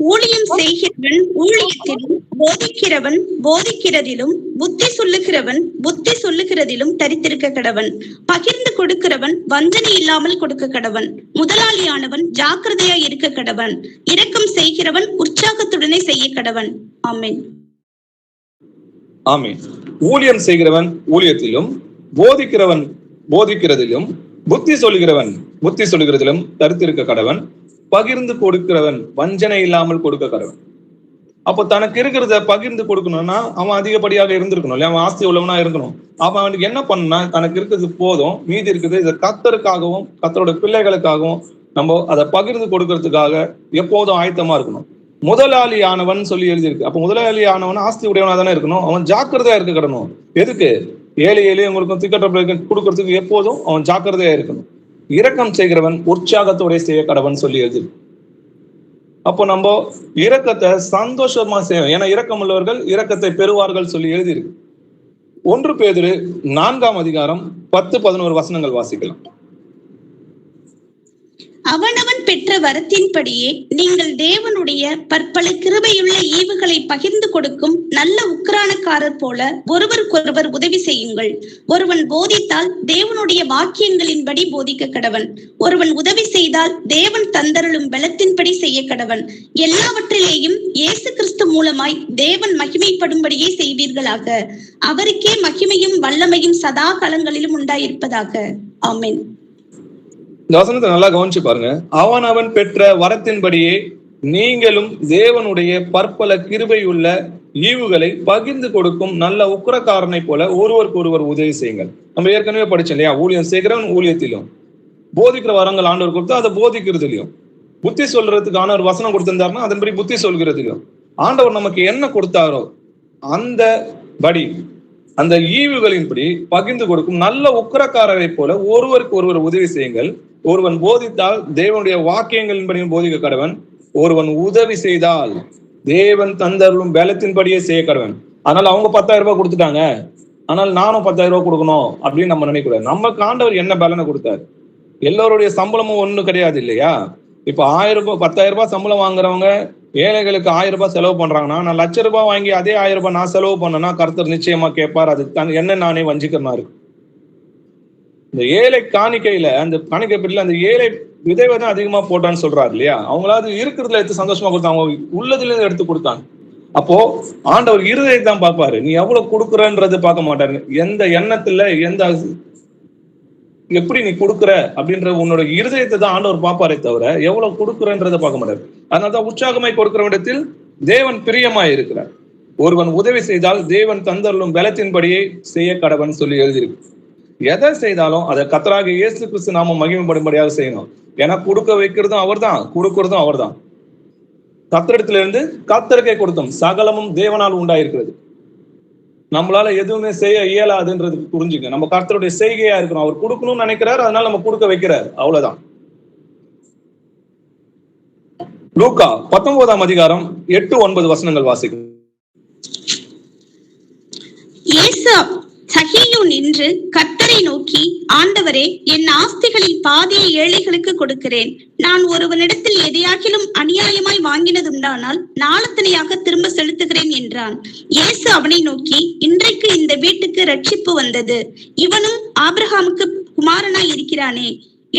ஊழியம் செய்கிறவன் ஊழியத்திலும், போதிக்கிறவன் போதிக்கிறதிலும், புத்தி சொல்லுகிறதிலும் தரித்திருக்க கடவன். பகிர்ந்து கொடுக்கிறவன் வஞ்சனை இல்லாமல் கொடுக்க கடவன். முதலாளியானவன் ஜாக்கிரதையா இருக்க கடவன். இரக்கம் செய்கிறவன் உற்சாகத்துடனே செய்ய கடவன். ஆமென். ஆமென். ஊழியம் செய்கிறவன் ஊழியத்திலும், போதிக்கிறவன் போதிக்கிறதிலும், புத்தி சொல்லுகிறதிலும் தரித்திருக்க கடவன். பகிர்ந்து கொடுக்கிறவன் வஞ்சனை இல்லாமல் கொடுக்க கடவன். அப்போ தனக்கு இருக்கிறத பகிர்ந்து கொடுக்கணும்னா அவன் அதிகப்படியாக இருந்திருக்கணும் இல்லையா? அவன் ஆஸ்தி உள்ளவனா இருக்கணும். அவன் அவனுக்கு என்ன பண்ணா, தனக்கு இருக்கிறது போதும், மீதி இருக்குது இதை கர்த்தருக்காகவும் கர்த்தரோட பிள்ளைகளுக்காகவும் நம்ம அதை பகிர்ந்து கொடுக்கறதுக்காக எப்போதும் ஆயத்தமா இருக்கணும். முதலாளி ஆனவன் சொல்லி எழுதியிருக்கு. அப்போ முதலாளி ஆனவன் ஆஸ்தி உடையவனா தானே இருக்கணும். அவன் ஜாக்கிரதையா இருக்க கடணும். எதுக்கு? ஏழை எளியவங்களுக்கும் திக்கற்ற கொடுக்கறதுக்கு எப்போதும் அவன் ஜாக்கிரதையா இருக்கணும். இரக்கம் செய்கிறவன் உற்சாகத்தோட செய்ய கடவன் சொல்லி எழுதி. அப்போ நம்ம இரக்கத்தை சந்தோஷமா செய்வோம். ஏன்னா இரக்கம் உள்ளவர்கள் இரக்கத்தை பெறுவார்கள் சொல்லி எழுதியிருக்கு. 1 பேதுரு 4ஆம் அதிகாரம் 10-11 வசனங்கள் வாசிக்கலாம். அவனவன் பெற்ற வரத்தின்படியே நீங்கள் தேவனுடைய பற்பல கிருபையுள்ள ஈவுகளை பகிர்ந்து கொடுக்கும் நல்ல உக்கிரானக்காரர் போல ஒருவருக்கொருவர் உதவி செய்யுங்கள். ஒருவன் போதித்தால் தேவனுடைய வாக்கியங்களின்படி போதிக்க கடவன். ஒருவன் உதவி செய்தால் தேவன் தந்தருளும் பலத்தின்படி செய்ய கடவன். எல்லாவற்றிலேயும் இயேசு கிறிஸ்து மூலமாய் தேவன் மகிமைப்படும்படியே செய்வீர்களாக. அவருக்கே மகிமையும் வல்லமையும் சதா காலங்களிலும் உண்டாயிருப்பதாக. ஆமென். இந்த வசனத்தை நல்லா கவனிச்சு பாருங்க. அவன் பெற்ற வரத்தின்படியே நீங்களும் தேவனுடைய பற்பல கிருபையுள்ள ஈவுகளை பகிர்ந்து கொடுக்கும் நல்ல உக்கிரக்காரனை போல ஒருவருக்கு ஒருவர் உதவி செய்யுங்கள். நம்ம ஏற்கனவே படிச்சோம் இல்லையா? ஊழியம் செய்கிறவன் ஊழியத்திலும், போதிக்கிற வரங்கள் ஆண்டவர் கொடுத்தா அதை போதிக்கிறதுலையும், புத்தி சொல்றதுக்கான ஒரு வசனம் கொடுத்திருந்தாருன்னா அதன்படி புத்தி சொல்கிறதுலையும், ஆண்டவர் நமக்கு என்ன கொடுத்தாரோ அந்த படி அந்த ஈவுகளின்படி பகிர்ந்து கொடுக்கும் நல்ல உக்கிரக்காரரை போல ஒருவருக்கு ஒருவர் உதவி செய்யுங்கள். ஒருவன் போதித்தால் தேவனுடைய வாக்கியங்களின்படியும் போதிக்க கடவன். ஒருவன் உதவி செய்தால் தேவன் தந்தருளும் பலத்தின்படியே செய்ய கடவன். அதனால அவங்க 10,000 ரூபாய் கொடுத்துட்டாங்க, ஆனால் நானும் 10,000 ரூபாய் கொடுக்கணும் அப்படின்னு நம்ம நினைக்கூடாது. நமக்கு ஆண்டவர் என்ன பலனை கொடுத்தாரு? எல்லோருடைய சம்பளமும் ஒண்ணு கிடையாது இல்லையா? இப்ப 10,000 ரூபாய் சம்பளம் வாங்குறவங்க ஏழைகளுக்கு 1000 ரூபாய் செலவு பண்றாங்கன்னா, நான் 1,00,000 ரூபாய் வாங்கி அதே 1000 ரூபாய் நான் செலவு பண்ணேன்னா கர்த்தர் நிச்சயமா கேட்பார். அது என்ன நானே வஞ்சிக்கிறனா இருக்கு. இந்த ஏழை காணிக்கையில அந்த காணிக்கை பெட்டில அந்த ஏழை விதைவை தான் அதிகமா போட்டான்னு சொல்றாரு இல்லையா? அவங்களாவது இருக்கிறதுல எடுத்து சந்தோஷமா கொடுத்தாங்க, உள்ளதுல இருந்து எடுத்து கொடுத்தாங்க. அப்போ ஆண்டவர் இருதயத்தை தான் பார்ப்பாரு, நீ எவ்வளவு கொடுக்குறன்றது பார்க்க மாட்டாரு. எந்த எண்ணத்துல எப்படி நீ கொடுக்குற அப்படின்ற உன்னோட இருதயத்தை தான் ஆண்டவர் பார்ப்பாரே தவிர எவ்வளவு கொடுக்குறன்றதை பார்க்க மாட்டாரு. அதனாலதான் உற்சாகமாய் கொடுக்கிற இடத்தில் தேவன் பிரியமாய் இருக்கிறார். ஒருவன் உதவி செய்தால் தேவன் தந்தருளும் பலத்தின்படியே செய்ய கடவன் சொல்லி எழுதியிருக்கு. எதை செய்தாலும் அதை கர்த்தராகிய இயேசு கிறிஸ்து நாம மகிமைப்படும்படியாக செய்யணும். ஏன்னா கொடுக்க வைக்கிறதும் அவர்தான், கொடுக்கறதும் அவர்தான். கர்த்தரிடத்திலிருந்து கர்த்தருக்கே கொடுத்தோம், சகலமும் தேவனால் உண்டாயிருக்கிறது. நம்மளால எதுவுமே செய்ய இயலாதுன்றது புரிஞ்சுங்க. நம்ம கர்த்தருடைய செய்கையா இருக்கிறோம். அவர் கொடுக்கணும்னு நினைக்கிறார், அதனால நம்ம கொடுக்க வைக்கிறார், அவ்வளவுதான். லூக்கா 19ஆம் அதிகாரம் 8-9 வசனங்கள் வாசிக்கும். சகேயு நின்று கர்த்தரை நோக்கி, ஆண்டவரே, என் ஆஸ்திகளில் பாதியை ஏழைகளுக்கு கொடுக்கிறேன். நான் ஒருவனிடத்தில் எதையாகிலும் அநியாயமாய் வாங்கினதுண்டானால் நாளத்தனையாக திரும்ப செலுத்துகிறேன் என்றான். இயேசு அவனை நோக்கி, இன்றைக்கு இந்த வீட்டுக்கு ரட்சிப்பு வந்தது. இவனும் ஆபிரகாமுக்கு குமாரனாய் இருக்கிறானே.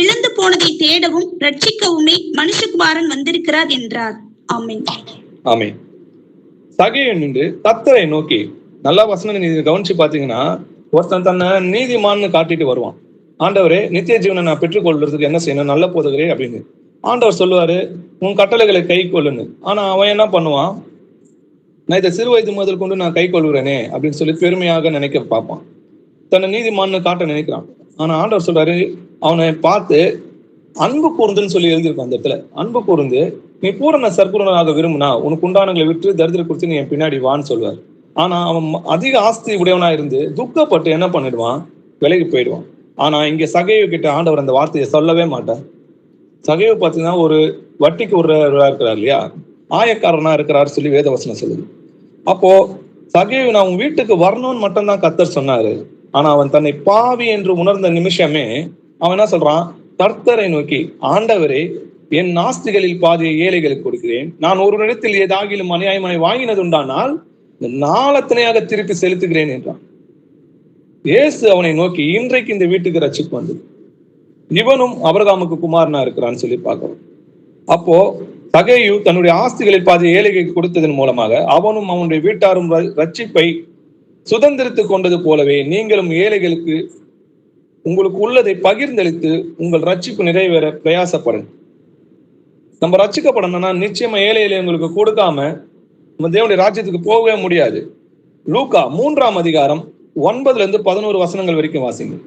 இழந்து போனதை தேடவும் ரட்சிக்கவுமே மனுஷகுமாரன் வந்திருக்கிறார் என்றார். ஆமென். ஆமென். சகேயு நின்று கர்த்தரை நோக்கி, நல்லா வசனம் நீங்க கவனிச்சு பாத்தீங்கன்னா, ஒருத்தன் தன்னை நீதிமான்னு காட்டிட்டு வருவான். ஆண்டவரே, நித்திய ஜீவனை நான் பெற்றுக்கொள்றதுக்கு என்ன செய்யணும், நல்ல போதுகிறே அப்படின்னு ஆண்டவர் சொல்லுவாரு, உன் கட்டளைகளை கை கொள்ளுன்னு. ஆனா அவன் என்ன பண்ணுவான், நான் இதை சிறு வயது முதல் கொண்டு நான் கை கொள்கிறேனே அப்படின்னு சொல்லி பெருமையாக நினைக்க பார்ப்பான். தன்னை நீதிமான்னு காட்ட நினைக்கிறான். ஆனா ஆண்டவர் சொல்றாரு, அவனை பார்த்து அன்பு கூர்ந்துன்னு சொல்லி எழுதியிருக்கான் அந்த இடத்துல. அன்பு கூர்ந்து, நீ பூரண சர்க்குணனாக விரும்புனா உனக்கு உண்டானங்களை விட்டு தரித்திர குறித்து நீ என் பின்னாடி வான்னு சொல்வார். ஆனா அவன் அதிக ஆஸ்தி உடையவனா இருந்து துக்கப்பட்டு என்ன பண்ணிடுவான், விலகி போயிடுவான். ஆனா இங்க சகேயு கிட்ட ஆண்டவர் அந்த வார்த்தையை சொல்லவே மாட்டார். சகேயு பார்த்தீங்கன்னா ஒரு வட்டிக்கு விடுறவரா இருக்கிறார் இல்லையா, ஆயக்காரனா இருக்கிறாரு சொல்லி வேதவசனம் சொல்லுது. அப்போ சகேயு நான் உன் வீட்டுக்கு வரணும்னு மட்டும்தான் கர்த்தர் சொன்னாரு. ஆனா அவன் தன்னை பாவி என்று உணர்ந்த நிமிஷமே அவன் என்ன சொல்றான், கர்த்தரை நோக்கி, ஆண்டவரே, என் ஆஸ்திகளில் பாதியை ஏழைகளுக்கு கொடுக்கிறேன். நான் ஒரு இடத்தில் ஏதாகிலும் அநியாயமாய் வாங்கினது உண்டானால் நாளத்தனையாக திருப்பி செலுத்துகிறேன் என்றான். இயேசு அவனை நோக்கி, இன்றைக்கு இந்த வீட்டுக்கு ரட்சிப்பு வந்தது. இவனும் ஆபிரகாமுக்கு குமாரனா இருக்கிறான்னு சொல்லி பார்க்கிறோம். அப்போ சகேயு தன்னுடைய ஆஸ்திகளில் பாதி ஏழைகளுக்கு கொடுத்ததன் மூலமாக அவனும் அவனுடைய வீட்டாரும் ரட்சிப்பை சுதந்திரித்துக் கொண்டது போலவே நீங்களும் ஏழைகளுக்கு உங்களுக்கு உள்ளதை பகிர்ந்தளித்து உங்கள் ரட்சிப்பு நிறைவேற பிரயாசப்படும். நம்ம ரட்சிக்கப்படணும்னா நிச்சயமா ஏழைகளை உங்களுக்கு கொடுக்காம நம்ம தேவனுடைய ராஜ்யத்துக்கு போகவே முடியாது. லூக்கா 3ஆம் அதிகாரம் 9-11 வசனங்கள் வரைக்கும் வாசிங்க.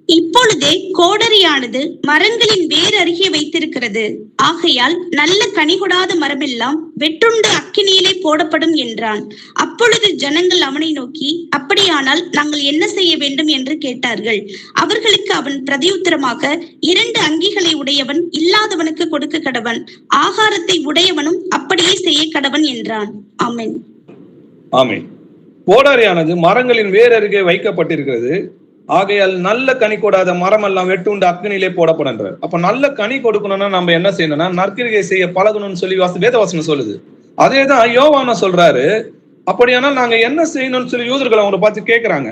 இப்பொழுதே கோடரியானது மரங்களின் வேர் அருகே வைத்திருக்கிறது. ஆகையால் நல்ல கனி கொடாத மரமெல்லாம் வெட்டுண்டு அக்கினியிலே போடப்படும் என்றான். அப்பொழுது ஜனங்கள் அவனை நோக்கி, அப்படியானால் நாங்கள் என்ன செய்ய வேண்டும் என்று கேட்டார்கள். அவர்களுக்கு அவன் பிரதியுத்தரமாக, 2 அங்கிகளை உடையவன் இல்லாதவனுக்கு கொடுக்க கடவன், ஆகாரத்தை உடையவனும் அப்படியே செய்ய கடவன் என்றான். ஆமென். ஆமென். கோடரியானது மரங்களின் வேர் அருகே வைக்கப்பட்டிருக்கிறது. ஆகையால் நல்ல கனி கொடாத மரம் எல்லாம் வெட்டுண்டு அக்னியிலே போடப்படுன்றார். அப்ப நல்ல கனி கொடுக்கணும்னா நம்ம என்ன செய்யணும்னா நற்கிரிகை செய்ய பழகணும்னு சொல்லி வேதவசனம் சொல்லுது. அதேதான் யோவான சொல்றாரு. அப்படியானால் நாங்க என்ன செய்யணும்னு சொல்லி யூதர்கள் அவங்களை பார்த்து கேட்கிறாங்க.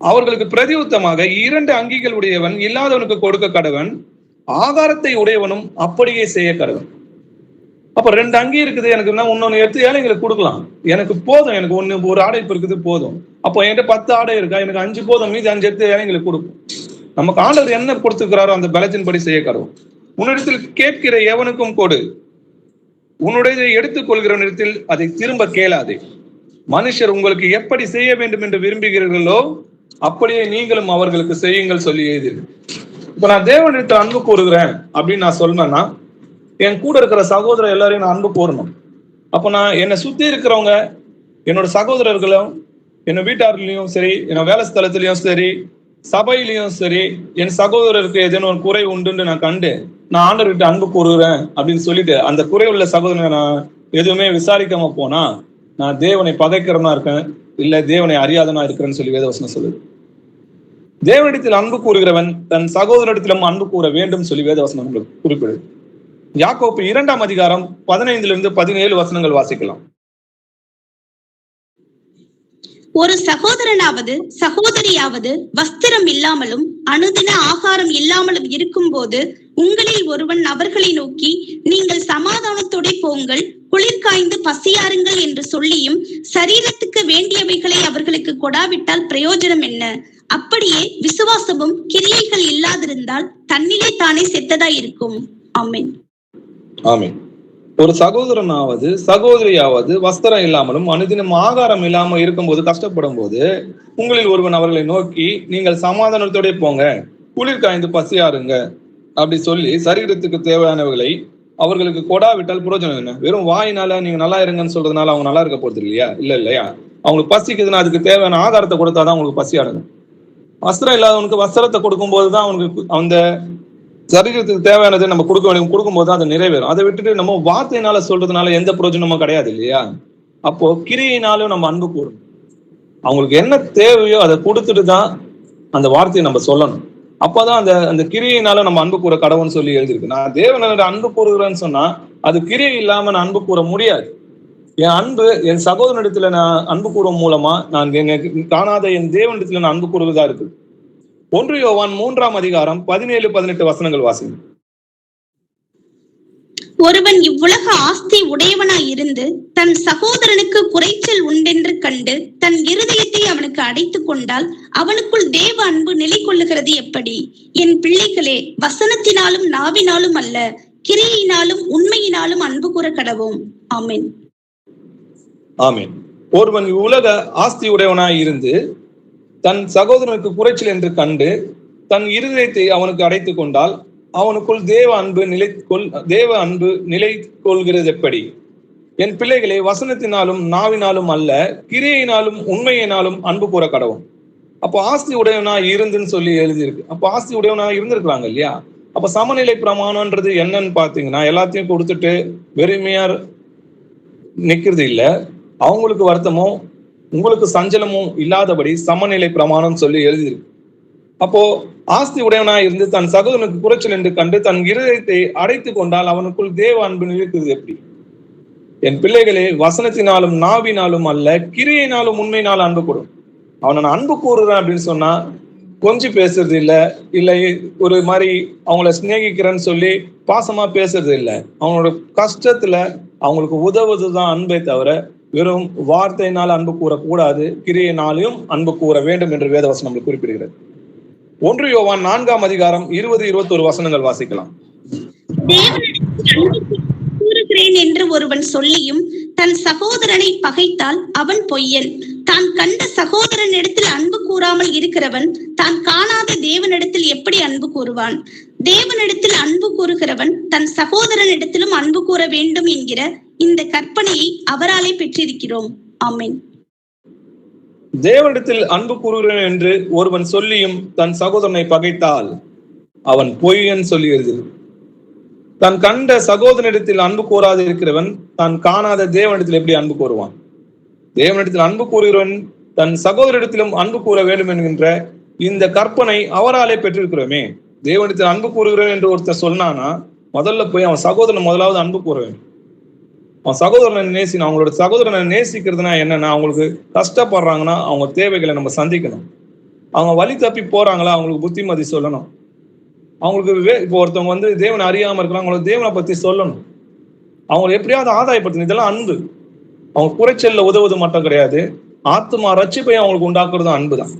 அவர்களுக்கு பிரதியுத்தமாக 2 அங்கிகள் உடையவன் இல்லாதவனுக்கு கொடுக்க கடவன், ஆகாரத்தை உடையவனும் அப்படியே செய்ய கடவன். அப்ப 2 அங்கி இருக்குது, எனக்கு இன்னொன்னு எடுத்து ஏழைங்களுக்கு கொடுக்கலாம், எனக்கு போதும், எனக்கு ஒரு ஆடை இருக்குது போதும். அப்போ என்கிட்ட 10 ஆடை இருக்கா, எனக்கு 5 போதும், மீதி 5 எடுத்து ஏழைங்களுக்கு கொடுக்கும். நமக்கு ஆண்டவர் என்ன கொடுத்துக்கிறாரோ அந்த பலத்தின்படி செய்ய கடவுள். உன்னிடத்தில் கேட்கிற எவனுக்கும் கொடு, உன்னுடைய எடுத்துக் கொள்கிறவனிடத்தில் அதை திரும்ப கேளாதே. மனுஷர் உங்களுக்கு எப்படி செய்ய வேண்டும் என்று விரும்புகிறீர்களோ அப்படியே நீங்களும் அவர்களுக்கு செய்யுங்கள் சொல்லி எழுதிருக்கு. இப்ப நான் தேவனிடத்தில் அன்பு கூறுகிறேன் அப்படின்னு நான் சொன்னேன்னா என் கூட இருக்கிற சகோதரர் எல்லாரையும் நான் அன்பு கூறணும். அப்போ நான் என்னை சுத்தி இருக்கிறவங்க, என்னோட சகோதரர்களும், என்ன வீட்டார்களையும் சரி, என்ன வேலை ஸ்தலத்திலையும் சரி, சபையிலையும் சரி, என் சகோதரருக்கு ஏதேனும் ஒரு குறை உண்டுன்னு நான் கண்டு நான் ஆண்டவர்கிட்ட அன்பு கூறுகிறேன் அப்படின்னு சொல்லிட்டு அந்த குறை உள்ள சகோதரனை நான் எதுவுமே விசாரிக்காம போனா நான் தேவனை பகைக்கிறவனா இருக்கேன், இல்ல தேவனை அறியாதனா இருக்கிறேன்னு சொல்லி வேதவசனம் சொல்லுது. தேவனிடத்தில் அன்பு கூறுகிறவன் தன் சகோதரிடத்திலும் அன்பு கூற வேண்டும் சொல்லி வேதவசனம் உங்களுக்கு குறிப்பிடுது. யாக்கோப்பு 2ஆம் அதிகாரம் 15-17 வசனங்கள் வாசிக்கலாம். ஒரு சகோதரனாவது சகோதரியாவது வஸ்திரம் இல்லாமலும் அனுதின ஆகாரம் இல்லாமலும் இருக்கும் போது உங்களில் ஒருவன் அவர்களை நோக்கி, நீங்கள் சமாதானத்தோட போங்கள், குளிர் காய்ந்து பசியாருங்கள் என்று சொல்லியும் சரீரத்துக்கு வேண்டியவைகளை அவர்களுக்கு கொடாவிட்டால் பிரயோஜனம் என்ன? அப்படியே விசுவாசமும் கிரியைகள் இல்லாதிருந்தால் தன்னிலே தானே செத்ததா இருக்கும். ஆமென். ஆமென். ஒரு சகோதரனாவது சகோதரியாவது வஸ்திரம் இல்லாமலும் அனுதினம் ஆகாரம் இல்லாமல் இருக்கும்போது கஷ்டப்படும் போது உங்களில் ஒருவன் அவர்களை நோக்கி, நீங்கள் சமாதானத்தோட போங்க, குளிர் காய்ந்து பசியாருங்க அப்படி சொல்லி சரீரத்துக்கு தேவையானவர்களை அவர்களுக்கு கொடாவிட்டால் புரோஜனம் என்ன? வெறும் வாயினால நீங்க நல்லா இருங்கன்னு சொல்றதுனால அவங்க நல்லா இருக்க போறது இல்லையா? அவங்களுக்கு பசிக்குதுன்னா அதுக்கு தேவையான ஆகாரத்தை கொடுத்தாதான் அவங்களுக்கு பசி அடங்கும். வஸ்திரம் இல்லாதவனுக்கு வஸ்திரத்தை கொடுக்கும் போதுதான் அவனுக்கு அந்த சரீரத்துக்கு தேவையானதை நம்ம கொடுக்கும்போது தான் அது நிறைவேறும். அதை விட்டுட்டு நம்ம வார்த்தையினால சொல்றதுனால எந்த பிரயோஜனமும் கிடையாது இல்லையா? அப்போ கிரியினாலும் நம்ம அன்பு கூறணும். அவங்களுக்கு என்ன தேவையோ அதை கொடுத்துட்டு தான் அந்த வார்த்தையை நம்ம சொல்லணும். அப்பதான் அந்த கிரியினால நம்ம அன்பு கூற கடவுள்னு சொல்லி எழுதியிருக்கு. நான் தேவனோட அன்பு கூறுகிறேன்னு சொன்னா அது கிரியை இல்லாம நான் அன்பு கூற முடியாது. என் அன்பு என் சகோதரனிடத்துல நான் அன்பு கூறும் மூலமா நான் காணாத என் தேவனிடத்துல நான் அன்பு கூறுவதா இருக்கு. 1 யோவான் 3ஆம் அதிகாரம் 17-18 வசனங்கள் வாசிங்க. ஒருவன் இவ்வுலக ஆஸ்தி உடையவனாய் இருந்து தன் சகோதரனுக்கு குறைச்சல் உண்டென்று கண்டு தன் இருதயத்தை அவனுக்கு அடைத்துக் கொண்டால் அவனுக்குள் தேவ அன்பு நிலை கொள்ளுகிறது எப்படி? என் பிள்ளைகளே, வசனத்தினாலும் நாவினாலும் அல்ல, கிரியினாலும் உண்மையினாலும் அன்பு கூற கடவோம். ஆமென். ஆமென். ஒருவன் இவ்வுலக ஆஸ்தி உடையவனாய் இருந்து தன் சகோதரனுக்கு குறைச்சல் என்று கண்டு தன் இருதயத்தை அவனுக்கு அடைத்துக் கொண்டால் அவனுக்குள் தேவ அன்பு நிலை கொள்கிறது எப்படி? என் பிள்ளைகளே, வசனத்தினாலும் நாவினாலும் அல்ல, கிரியையினாலும் உண்மையினாலும் அன்பு கூற கடவும். அப்போ ஆஸ்தி உடையவனா இருந்துன்னு சொல்லி எழுதியிருக்கு. அப்போ ஆஸ்தி உடையவனா இருந்திருக்கிறாங்க இல்லையா? அப்ப சமநிலை பிரமாணம்ன்றது என்னன்னு பாத்தீங்கன்னா, எல்லாத்தையும் கொடுத்துட்டு வெறுமையா நிக்கிறது இல்ல, அவங்களுக்கு வருத்தமோ உங்களுக்கு சஞ்சலமும் இல்லாதபடி சமநிலை பிரமாணம் சொல்லி எழுதியிருக்கு. அப்போ ஆஸ்தி உடையவனா இருந்து தன் சகோதரனுக்கு குறைச்சல் என்று கண்டு தன் இருதயத்தை அடைத்துக் கொண்டால் அவனுக்குள் தேவ அன்பு நிலைக்கிறது எப்படி? என் பிள்ளைகளே, வசனத்தினாலும் நாவினாலும் அல்ல, கிரியையினாலும் உண்மையினாலும் அன்பு கூடும். அவனை நான் அன்பு கூறுறேன் அப்படின்னு சொன்னா கொஞ்சம் பேசுறது இல்லை ஒரு மாதிரி அவங்கள சிநேகிக்கிறேன்னு சொல்லி பாசமா பேசுறது இல்லை. அவங்களோட கஷ்டத்துல அவங்களுக்கு உதவுவதுதான் அன்பை தவிர வெறும் வார்த்தையினால் அன்பு கூறக்கூடாது, கிரியையினாலும் அன்பு கூற வேண்டும் என்று வேதவசனம் நம்மளுக்கு குறிப்பிடுகிறது. 1 யோவான் 4ஆம் அதிகாரம் 20-21 வசனங்கள் வாசிக்கலாம். கூறுகிறேன் என்று ஒருவன் சொல்லியும் தன் சகோதரனை பகைத்தால் அவன் பொய்யன். தான் கண்ட சகோதரனிடத்தில் அன்பு கூறாமல் இருக்கிறவன் தான் காணாத தேவனிடத்தில் எப்படி அன்பு கூறுவான்? தேவனிடத்தில் அன்பு கூறுகிறவன் தன் சகோதரனிடத்திலும் அன்பு கூற வேண்டும் என்கிற இந்த கற்பனையை அவராலே பெற்றிருக்கிறோம். ஆமென். தேவனிடத்தில் அன்பு கூறுகிறேன் என்று ஒருவன் சொல்லியும் தன் சகோதரனை பகைத்தால் அவன் பொய்யன் சொல்லி எழுதியது. தன் கண்ட சகோதரனிடத்தில் அன்பு கூறாது இருக்கிறவன் தான் காணாத தேவனிடத்தில் எப்படி அன்பு கூறுவான்? தேவனிடத்தில் அன்பு கூறுகிறவன் தன் சகோதரிடத்திலும் அன்பு கூற வேண்டும் என்கின்ற இந்த கற்பனை அவராலே பெற்றிருக்கிறோமே. தேவனிடத்தில் அன்பு கூறுகிறேன் என்று ஒருத்தர் சொன்னானா முதல்ல போய் அவன் சகோதரன் முதலாவது அன்பு கூற வேண்டும். அவன் சகோதரனை நேசிக்கணும். அவங்களோட சகோதரனை நேசிக்கிறதுனா என்னன்னா, அவங்களுக்கு கஷ்டப்படுறாங்கன்னா அவங்க தேவைகளை நம்ம சந்திக்கணும். அவங்க வழி தப்பி போறாங்களா அவங்களுக்கு புத்திமதி சொல்லணும். அவங்களுக்கு இப்போ ஒருத்தவங்க தேவனை அறியாம இருக்கலாம், அவங்களுக்கு தேவனை பத்தி சொல்லணும். அவங்களை எப்படியாவது ஆதாயப்படுத்தணும். இதெல்லாம் அன்பு. அவங்க குறைச்சல்ல உதவுவது மட்டும் கிடையாது, ஆத்மா ரட்சிப்பை அவங்களுக்கு உண்டாக்குறது அன்பு தான்.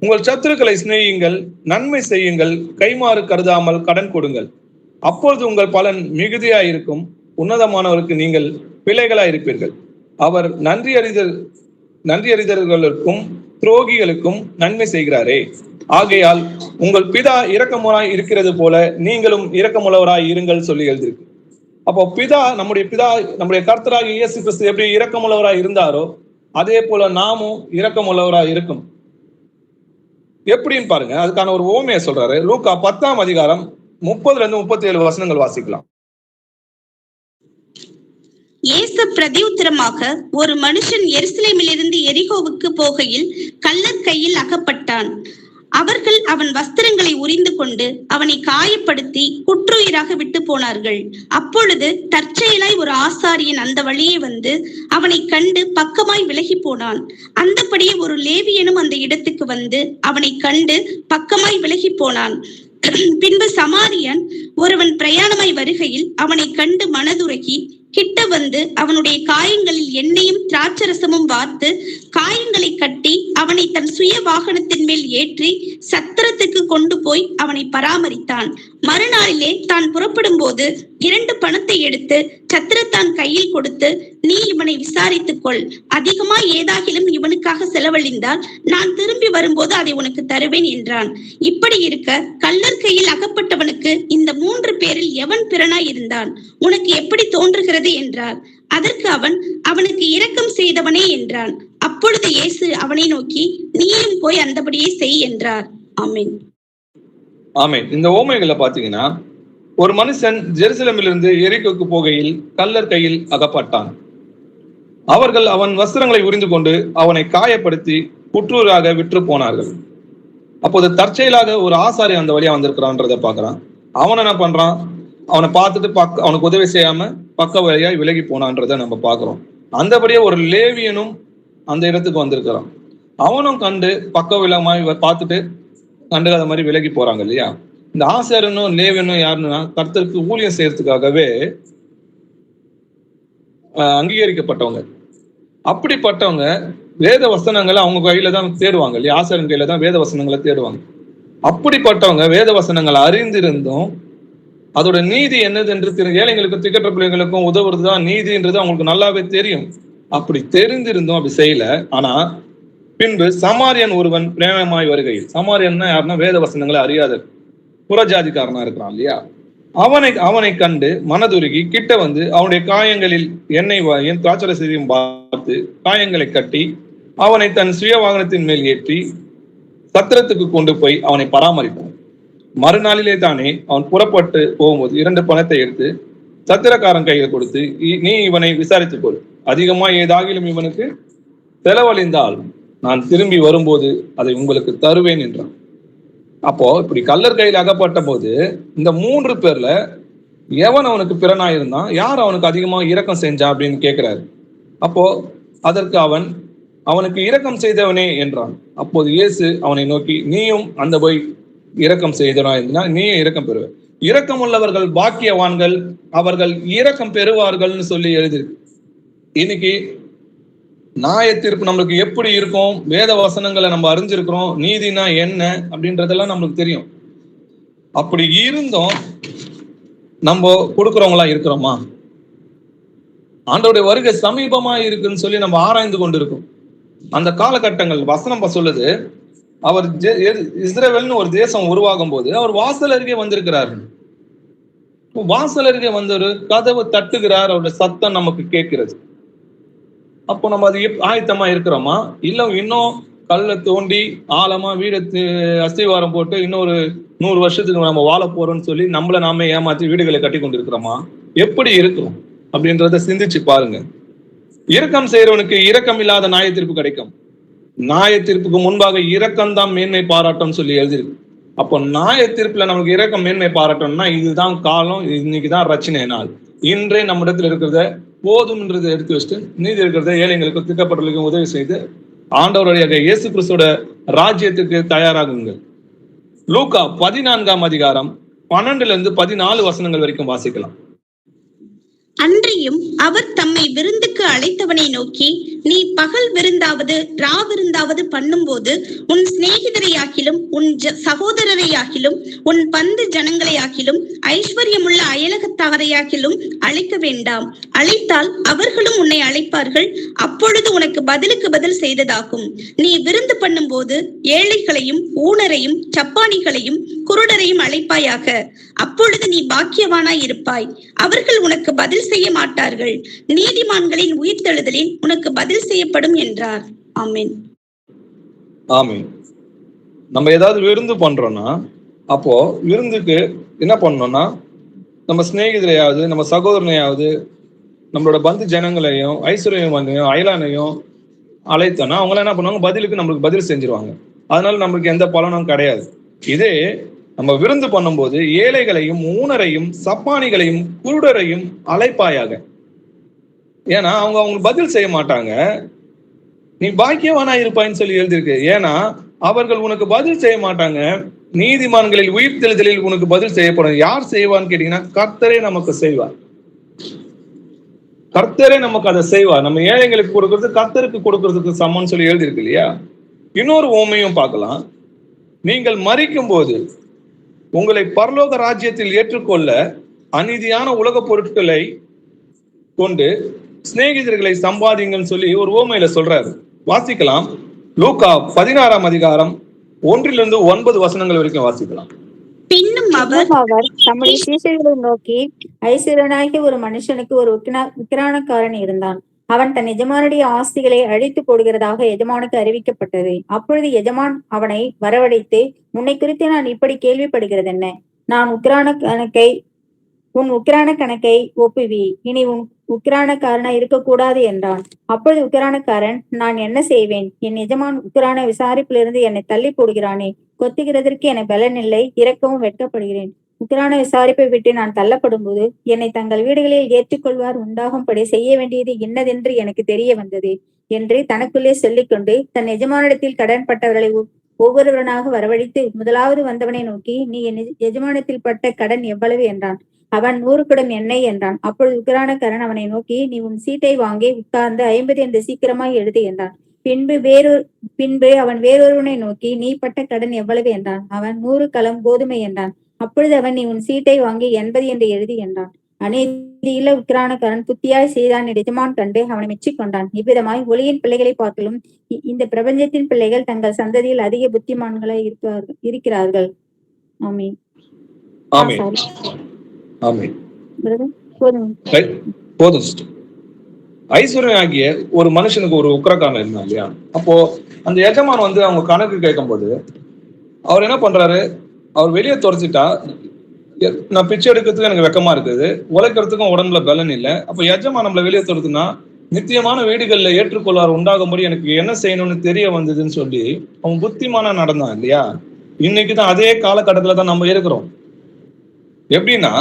உங்கள் சத்துருக்களை சிநேகியுங்கள், நன்மை செய்யுங்கள், கைமாறு கருதாமல் கடன் கொடுங்கள், அப்பொழுது உங்கள் பலன் மிகுதியாய் இருக்கும், உன்னதமானவருக்கு நீங்கள் பிள்ளைகளாய் இருப்பீர்கள். அவர் நன்றி அறிதர்களுக்கும் துரோகிகளுக்கும் நன்மை செய்கிறாரே. ஆகையால் உங்கள் பிதா இரக்கமுள்ளவராய் இருக்கிறது போல நீங்களும் இரக்கமுள்ளவராய் இருங்கள் சொல்லி எழுதியிருக்கு. அப்போ நம்முடைய கர்த்தராகிய இயேசு கிறிஸ்து எப்படி இரக்கமுள்ளவராய் இருந்தாரோ அதே போல நாமும் இரக்கமுள்ளவராய் இருக்கும். எப்படின்னு பாருங்க, அதுக்கான ஒரு ஓமையை சொல்றாரு. லூக்கா 10ஆம் அதிகாரம் 30-37 வசனங்கள் வாசிக்கலாம். இயேசு பிரதியுத்தரமாக, ஒரு மனுஷன் எருசலேமிலிருந்து எரிகோவுக்கு போகையில் கள்ளர் கையில் அகப்பட்டான். அவர்கள் அவன் வஸ்திரங்களை உரிந்து கொண்டு அவனை காயப்படுத்தி குற்றுயிராக விட்டு போனார்கள். அப்பொழுது தற்செயலாய் ஒரு ஆசாரியன் அந்த வழியே வந்து அவனை கண்டு பக்கமாய் விலகி போனான். அந்தபடியே ஒரு லேவியனும் அந்த இடத்துக்கு வந்து அவனை கண்டு பக்கமாய் விலகி போனான். பின்பு சமாரியன் ஒருவன் பிரயாணமாய் வருகையில் அவனை கண்டு மனதுருகி, கிட்ட வந்து அவனுடைய காயங்களில் எண்ணெயும் திராட்சரசமும் வார்த்து காயங்களை கட்டி அவனை தன் சுய வாகனத்தின் மேல் ஏற்றி சத்திரத்துக்கு கொண்டு போய் அவனை பராமரித்தான். மறுநாளிலே தான் புறப்படும் போது 2 பணத்தை எடுத்து சத்திரத்தான் கையில் கொடுத்து, நீ இவனை விசாரித்துக் கொள், அதிகமா ஏதாகிலும் இவனுக்காக செலவழிந்தால் நான் திரும்பி வரும்போது அதை உனக்கு தருவேன் என்றான். இப்படி இருக்க கள்ளர் கையில் அகப்பட்டவனுக்கு இந்த 3 பேரில் எவன் பிறனாய் இருந்தான்? உனக்கு எப்படி தோன்றுகிறது என்றார். அதற்கு அவன், அவனுக்கு இரக்கம் செய்தவனே என்றான். அப்பொழுது இயேசு அவனை நோக்கி, நீயும் போய் அந்தபடியே செய் என்றார். ஆமென். ஆமென். இந்த ஓமைகளை பாத்தீங்கன்னா, ஒரு மனுஷன் ஜெருசலேமிலிருந்து எரிகோக்கு போகையில் கள்ளர் கையில் அகப்பட்டான். அவர்கள் அவன் வஸ்திரங்களை உரிந்து கொண்டு அவனை காயப்படுத்தி குற்றூராக விற்று போனார்கள். அப்போது தற்செயலாக ஒரு ஆசாரி அந்த வழியா வந்திருக்கிறான்றத பாக்குறான். அவன் என்ன பண்றான்? அவனை பார்த்துட்டு அவனுக்கு உதவி செய்யாம பக்க வழியா விலகி போனான்றத நம்ம பாக்குறோம். அந்தபடியே ஒரு லேவியனும் அந்த இடத்துக்கு வந்திருக்கிறான். அவனும் கண்டு பக்க விலமாய் பார்த்துட்டு கண்டுக்காத மாதிரி விலகி போறாங்க இல்லையா? இந்த ஆசாரியனும் லேவியனும் யாருன்னா கர்த்தருக்கு ஊழியம் செய்யறதுக்காகவே அங்கீகரிக்கப்பட்டவங்க. அப்படிப்பட்டவங்க வேத வசனங்களை அவங்க கையில தான் தேடுவாங்க இல்லையா? ஆசாரியன் கையில தான் வேத வசனங்களை தேடுவாங்க. அப்படிப்பட்டவங்க வேத வசனங்களை அறிந்திருந்தும் அதோட நீதி என்னது என்று ஏழைங்களுக்கு திக்கற்ற பிள்ளைகளுக்கும் உதவுறதுதான் நீதின்றது அவங்களுக்கு நல்லாவே தெரியும். அப்படி தெரிந்திருந்தோம் அப்படி செய்யல. ஆனா பின்பு சமாரியன் ஒருவன் பிரேமமாய் வருகையில், சமாரியன்னா யாருன்னா வேத வசனங்களை அறியாத புறஜாதிக்காரனா இருக்கிறான் இல்லையா? அவனை கண்டு மனதுருகி கிட்ட வந்து அவனுடைய காயங்களில் எண்ணெய் திராட்சரசத்தையும் பார்த்து காயங்களை கட்டி அவனை தன் சுய வாகனத்தின் மேல் ஏற்றி சத்திரத்துக்கு கொண்டு போய் அவனை பராமரித்தான். மறுநாளிலே தானே அவன் புறப்பட்டு போகும்போது 2 பணத்தை எடுத்து சத்திரக்காரன் கையில கொடுத்து, நீ இவனை விசாரித்துக் கொள், அதிகமா ஏதாகிலும் இவனுக்கு செலவழிந்தால் நான் திரும்பி வரும்போது அதை உங்களுக்கு தருவேன் என்றான். அப்போ இப்படி கள்ளர் கையில் அகப்பட்ட போது இந்த 3 பேர்ல எவன் அவனுக்கு பிறனாயிருந்தான், யார் அவனுக்கு அதிகமா இரக்கம் செஞ்சா அப்படின்னு கேட்கிறாரு. அப்போ அதற்கு அவனுக்கு இரக்கம் செய்தவனே என்றான். அப்போது இயேசு அவனை நோக்கி, நீயும் அந்த போய் இரக்கம் செய்தவனா இருந்தா நீயும் இரக்கம் பெறுவ. இரக்கம் உள்ளவர்கள் பாக்கியவான்கள், அவர்கள் இரக்கம் பெறுவார்கள்னு சொல்லி எழுதிருக்கு. இன்னைக்கு நியாய தீர்ப்பு நம்மளுக்கு எப்படி இருக்கும்? வேத வசனங்களை நம்ம அறிஞ்சிருக்கிறோம். நீதினா என்ன அப்படின்றதெல்லாம் நம்மளுக்கு தெரியும். அப்படி இருந்தும் நம்ம கொடுக்குறவங்களா இருக்கிறோமா? ஆண்டவருடைய வருகை சமீபமா இருக்குன்னு சொல்லி நம்ம ஆராய்ந்து கொண்டு இருக்கோம். அந்த காலகட்டங்கள் வசனம் சொல்லுது, அவர் இஸ்ரவேல்னு ஒரு தேசம் உருவாகும் போது அவர் வாசல் அருகே வந்திருக்கிறாரு. வாசல் அருகே வந்தவர் கதவு தட்டுகிறார், அவருடைய சத்தம் நமக்கு கேட்கிறது. அப்போ நம்ம அது ஆயத்தமா இருக்கிறோமா? இல்ல இன்னும் கல்லை தோண்டி ஆழமா வீடு அஸ்திவாரம் போட்டு இன்னொரு 100 வருஷத்துக்கு நம்ம வாழ போறோம்னு சொல்லி நம்மள நாமே ஏமாத்தி வீடுகளை கட்டி கொண்டு இருக்கிறோமா? எப்படி இருக்கிறோம் அப்படின்றத சிந்திச்சு பாருங்க. இரக்கம் செய்யறவனுக்கு இரக்கம் இல்லாத நியாய தீர்ப்பு கிடைக்கும். நியாய தீர்ப்புக்கு முன்பாக இரக்கம் தான் மேன்மை பாராட்டம் சொல்லி எழுதிருக்கு. அப்போ நியாய தீர்ப்புல நமக்கு இரக்கம் மேன்மை பாராட்டம்னா இதுதான் காலம், இன்னைக்குதான் ரச்சனை நாள். இன்றே நம்ம இடத்துல இருக்கிறத போதும்ன்றதை எடுத்து வச்சுட்டு நீதி இருக்கிறத ஏழைங்களுக்கு திட்டப்பட்டவர்களுக்கு உதவி செய்து ஆண்டவருடைய இயேசு கிறிஸ்துவோட ராஜ்யத்துக்கு தயாராகுங்க. லூக்கா 14ஆம் அதிகாரம் 12-14 வசனங்கள் வரைக்கும் வாசிக்கலாம். அன்றியும் அவர் தம்மை விருந்துக்கு அழைத்தவனை நோக்கி, நீ பகல் விருந்தாவது ரா விருந்தாவது பண்ணும்போது உன் சிநேகிதரையாக்கிலும் உன் சகோதரரையாக்கிலும் உன் பந்து ஜனங்களையாக்கிலும் ஐஸ்வர்யமுள்ள அயலகத்தாரையாக்கிலும் அழைக்க வேண்டாம். அழைத்தால் அவர்களும் உன்னை அழைப்பார்கள், அப்பொழுது உனக்கு பதிலுக்கு பதில் செய்ததாகும். நீ விருந்து பண்ணும் போது ஏழைகளையும் ஊனரையும் சப்பானிகளையும் குருடரையும் அழைப்பாயாக. அப்பொழுது நீ பாக்கியவானாய் இருப்பாய், அவர்கள் உனக்கு பதில் செய்ய மாட்டார்கள். நீதிமான்களின் உயிர்த்தெழுதலில் உனக்கு பதில் செய்யப்படும் என்றார். ஆமென். ஆமென். நம்ம ஏதாவது விருந்து பண்றோம்னா அப்போ விருந்துக்கு என்ன பண்ணணும்னா, நம்ம சிநேகிதரையாவது நம்ம சகோதரனையாவது நம்மளோட பந்து ஜனங்களையும் ஐஸ்வர்யமானையும் அயலானையும் அழைத்தோன்னா அவங்களாம் என்ன பண்ணுவாங்க? பதிலுக்கு நம்மளுக்கு பதில் செஞ்சிருவாங்க. அதனால நம்மளுக்கு எந்த பலனும் கிடையாது. இதே நம்ம விருந்து பண்ணும்போது ஏழைகளையும் ஊனரையும் சப்பானிகளையும் குருடரையும் அழைப்பாயாக. ஏன்னா அவங்களுக்கு பதில் செய்ய மாட்டாங்க. நீ பாக்கியவானா இருப்பாயின்னு சொல்லி எழுதிருக்கு. ஏன்னா அவர்கள் உனக்கு பதில் செய்ய மாட்டாங்க. நீதிமான்களில் உயிர்த்தெழுதலில் உனக்கு பதில் செய்யப்படும். யார் செய்வான்னு கேட்டீங்கன்னா கர்த்தரே நமக்கு செய்வார். கர்த்தரே நமக்கு அதை செய்வார். நம்ம ஏழைங்களுக்கு கொடுக்கறது கர்த்தருக்கு கொடுக்கறதுக்கு சமம்னு சொல்லி எழுதியிருக்கு இல்லையா? இன்னொரு உவமையும் பார்க்கலாம். நீங்கள் மரிக்கும் போது உங்களை பரலோக ராஜ்யத்தில் ஏற்றுக்கொள்ள அநீதியான உலக பொருட்களை கொண்டு சிநேகிதர்களை சம்பாதிங்கன்னு சொல்லி ஒரு உவமையில சொல்றாரு. வாசிக்கலாம். லூக்கா 16ஆம் அதிகாரம் 1-9 வசனங்கள் வரைக்கும் வாசிக்கலாம். பின்னும் அவர் தம்முடைய சீஷர்களை நோக்கி, ஐஸ்வர்யனாகிய ஒரு மனுஷனுக்கு ஒரு உக்கிரானக்காரன் இருந்தான். அவன் தன் எஜமானுடைய ஆஸ்திகளை அழித்து போடுகிறதாக எஜமானுக்கு அறிவிக்கப்பட்டது. அப்பொழுது எஜமான் அவனை வரவழைத்து, உன்னை குறித்து நான் இப்படி கேள்விப்படுகிறது என்ன? உன் உக்கிரான கணக்கை ஒப்புவி, இனி உன் உக்கிரானக்காரனா இருக்கக்கூடாது என்றான். அப்பொழுது உக்கிரானக்காரன், நான் என்ன செய்வேன்? என் எஜமான் உக்கிரான விசாரிப்பிலிருந்து என்னை தள்ளி போடுகிறானே. கொத்துகிறதற்கு என பலன் இல்லை, இறக்கவும் வெட்கப்படுகிறேன். உக்கிரான விசாரிப்பை விட்டு நான் தள்ளப்படும் போது என்னை தங்கள் வீடுகளில் ஏற்றுக்கொள்வார் உண்டாகும்படி செய்ய வேண்டியது இன்னதென்று எனக்கு தெரிய வந்தது என்று தனக்குள்ளே சொல்லிக்கொண்டு தன் எஜமானிடத்தில் கடன் பட்டவர்களை ஒவ்வொருவராக வரவழைத்து முதலாவது வந்தவனை நோக்கி, நீ என் எஜமானத்தில் பட்ட கடன் எவ்வளவு என்றான். அவன் 100 குடம் எண்ணெய் என்றான். அப்பொழுது உக்கிரானக்காரன் அவனை நோக்கி, நீ உன் சீட்டை வாங்கி உட்கார்ந்து 50 என்று சீக்கிரமாய் எழுது என்றான். பின்பு அவன் வேறொருவனை நோக்கி, நீ பட்ட கடன் எவ்வளவு என்றான். அவன் 100 கலம் கோதுமை என்றான். அப்பொழுது அவன், நீ உன் சீட்டை வாங்கி 80 என்று எழுதி என்றான். அநீதியுள்ள உக்கிரானக்காரன் புத்தியாய் செய்தான் எஜமான் கண்டு அவனை மெச்சிக்கொண்டான். இவ்விதமாய் ஒளியின் பிள்ளைகளை பார்க்கலும் இந்த பிரபஞ்சத்தின் பிள்ளைகள் தங்கள் சந்ததியில் அதிக புத்திமான்களாய் இருக்கிறார்கள். ஆமீன். போதும். ஐஸ்வர்யம் ஆகிய ஒரு மனுஷனுக்கு ஒரு உக்கிரக்காரன் இருந்தான் இல்லையா? அப்போ அந்த எஜமான் அவங்க கணக்கு கேட்கும் போது அவர் என்ன பண்றாரு? அவர் வெளியே துறைச்சிட்டா, நான் பிச்சை எடுக்கிறதுக்கு எனக்கு வெக்கமா இருக்குது, உழைக்கிறதுக்கும் உடம்புல பலன் இல்லை. அப்ப எஜமான் நம்மள வெளியே துரத்துனா நித்தியமான வீடுகள்ல ஏற்றுக்கொள்ளார் உண்டாகும்படி எனக்கு என்ன செய்யணும்னு தெரிய வந்ததுன்னு சொல்லி அவன் புத்திமானா நடந்தான் இல்லையா? இன்னைக்குதான் அதே காலகட்டத்துல தான் நம்ம இருக்கிறோம். எப்படின்னா,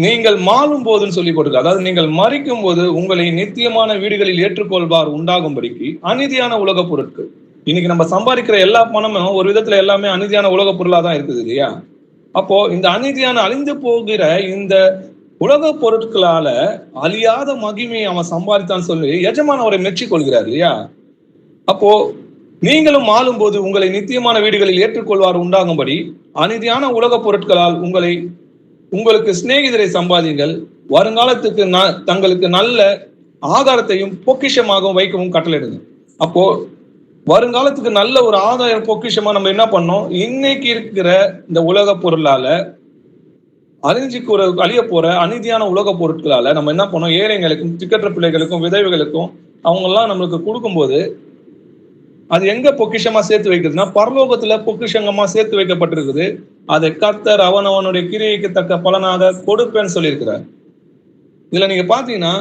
நீங்கள் மாளும் போதுன்னு சொல்லி போட்டுருக்கு. அதாவது நீங்கள் மரிக்கும் போது உங்களை நித்தியமான வீடுகளில் ஏற்றுக்கொள்வார் உண்டாகும்படிக்கு அநீதியான உலக பொருட்கள். இன்னைக்கு நம்ம சம்பாதிக்கிற எல்லா பணமும் ஒரு விதத்துல எல்லாமே அநீதியான உலக பொருளா தான் இருக்குது இல்லையா? அப்போ இந்த அநீதியான அழிந்து போகிற இந்த உலக பொருட்களால அழியாத மகிமையை அவன் சம்பாதித்தான்னு சொல்லி எஜமான் அவரை மெச்சிக்கொள்கிறார் இல்லையா? அப்போ நீங்களும் ஆளும் போது உங்களை நித்தியமான வீடுகளில் ஏற்றுக்கொள்வார் உண்டாகும்படி அநீதியான உலக பொருட்களால் உங்களுக்கு சிநேகிதரை சம்பாதிங்கள், வருங்காலத்துக்கு தங்களுக்கு நல்ல ஆதாரத்தையும் பொக்கிஷமாகவும் வைக்கவும் கட்டளையிடுங்க. அப்போ வருங்காலத்துக்கு நல்ல ஒரு ஆதாய பொக்கிஷமா நம்ம என்ன பண்ணோம்? இன்னைக்கு இருக்கிற இந்த உலக பொருளால அழிய போற அநீதியான உலக பொருட்களால நம்ம என்ன பண்ணோம்? ஏழைகளுக்கும் திக்கற்ற பிள்ளைகளுக்கும் விதவைகளுக்கும் அவங்கெல்லாம் நம்மளுக்கு கொடுக்கும்போது அது எங்க பொக்கிஷமா சேர்த்து வைக்கிறதுனா பரலோகத்துல பொக்கிஷங்கமா சேர்த்து வைக்கப்பட்டிருக்குது. அதை கர்த்தர் அவனுடைய கிரியைக்கு தக்க பலனாக கொடுப்பேன்னு சொல்லியிருக்கிறார். இதுல நீங்க பாத்தீங்கன்னா,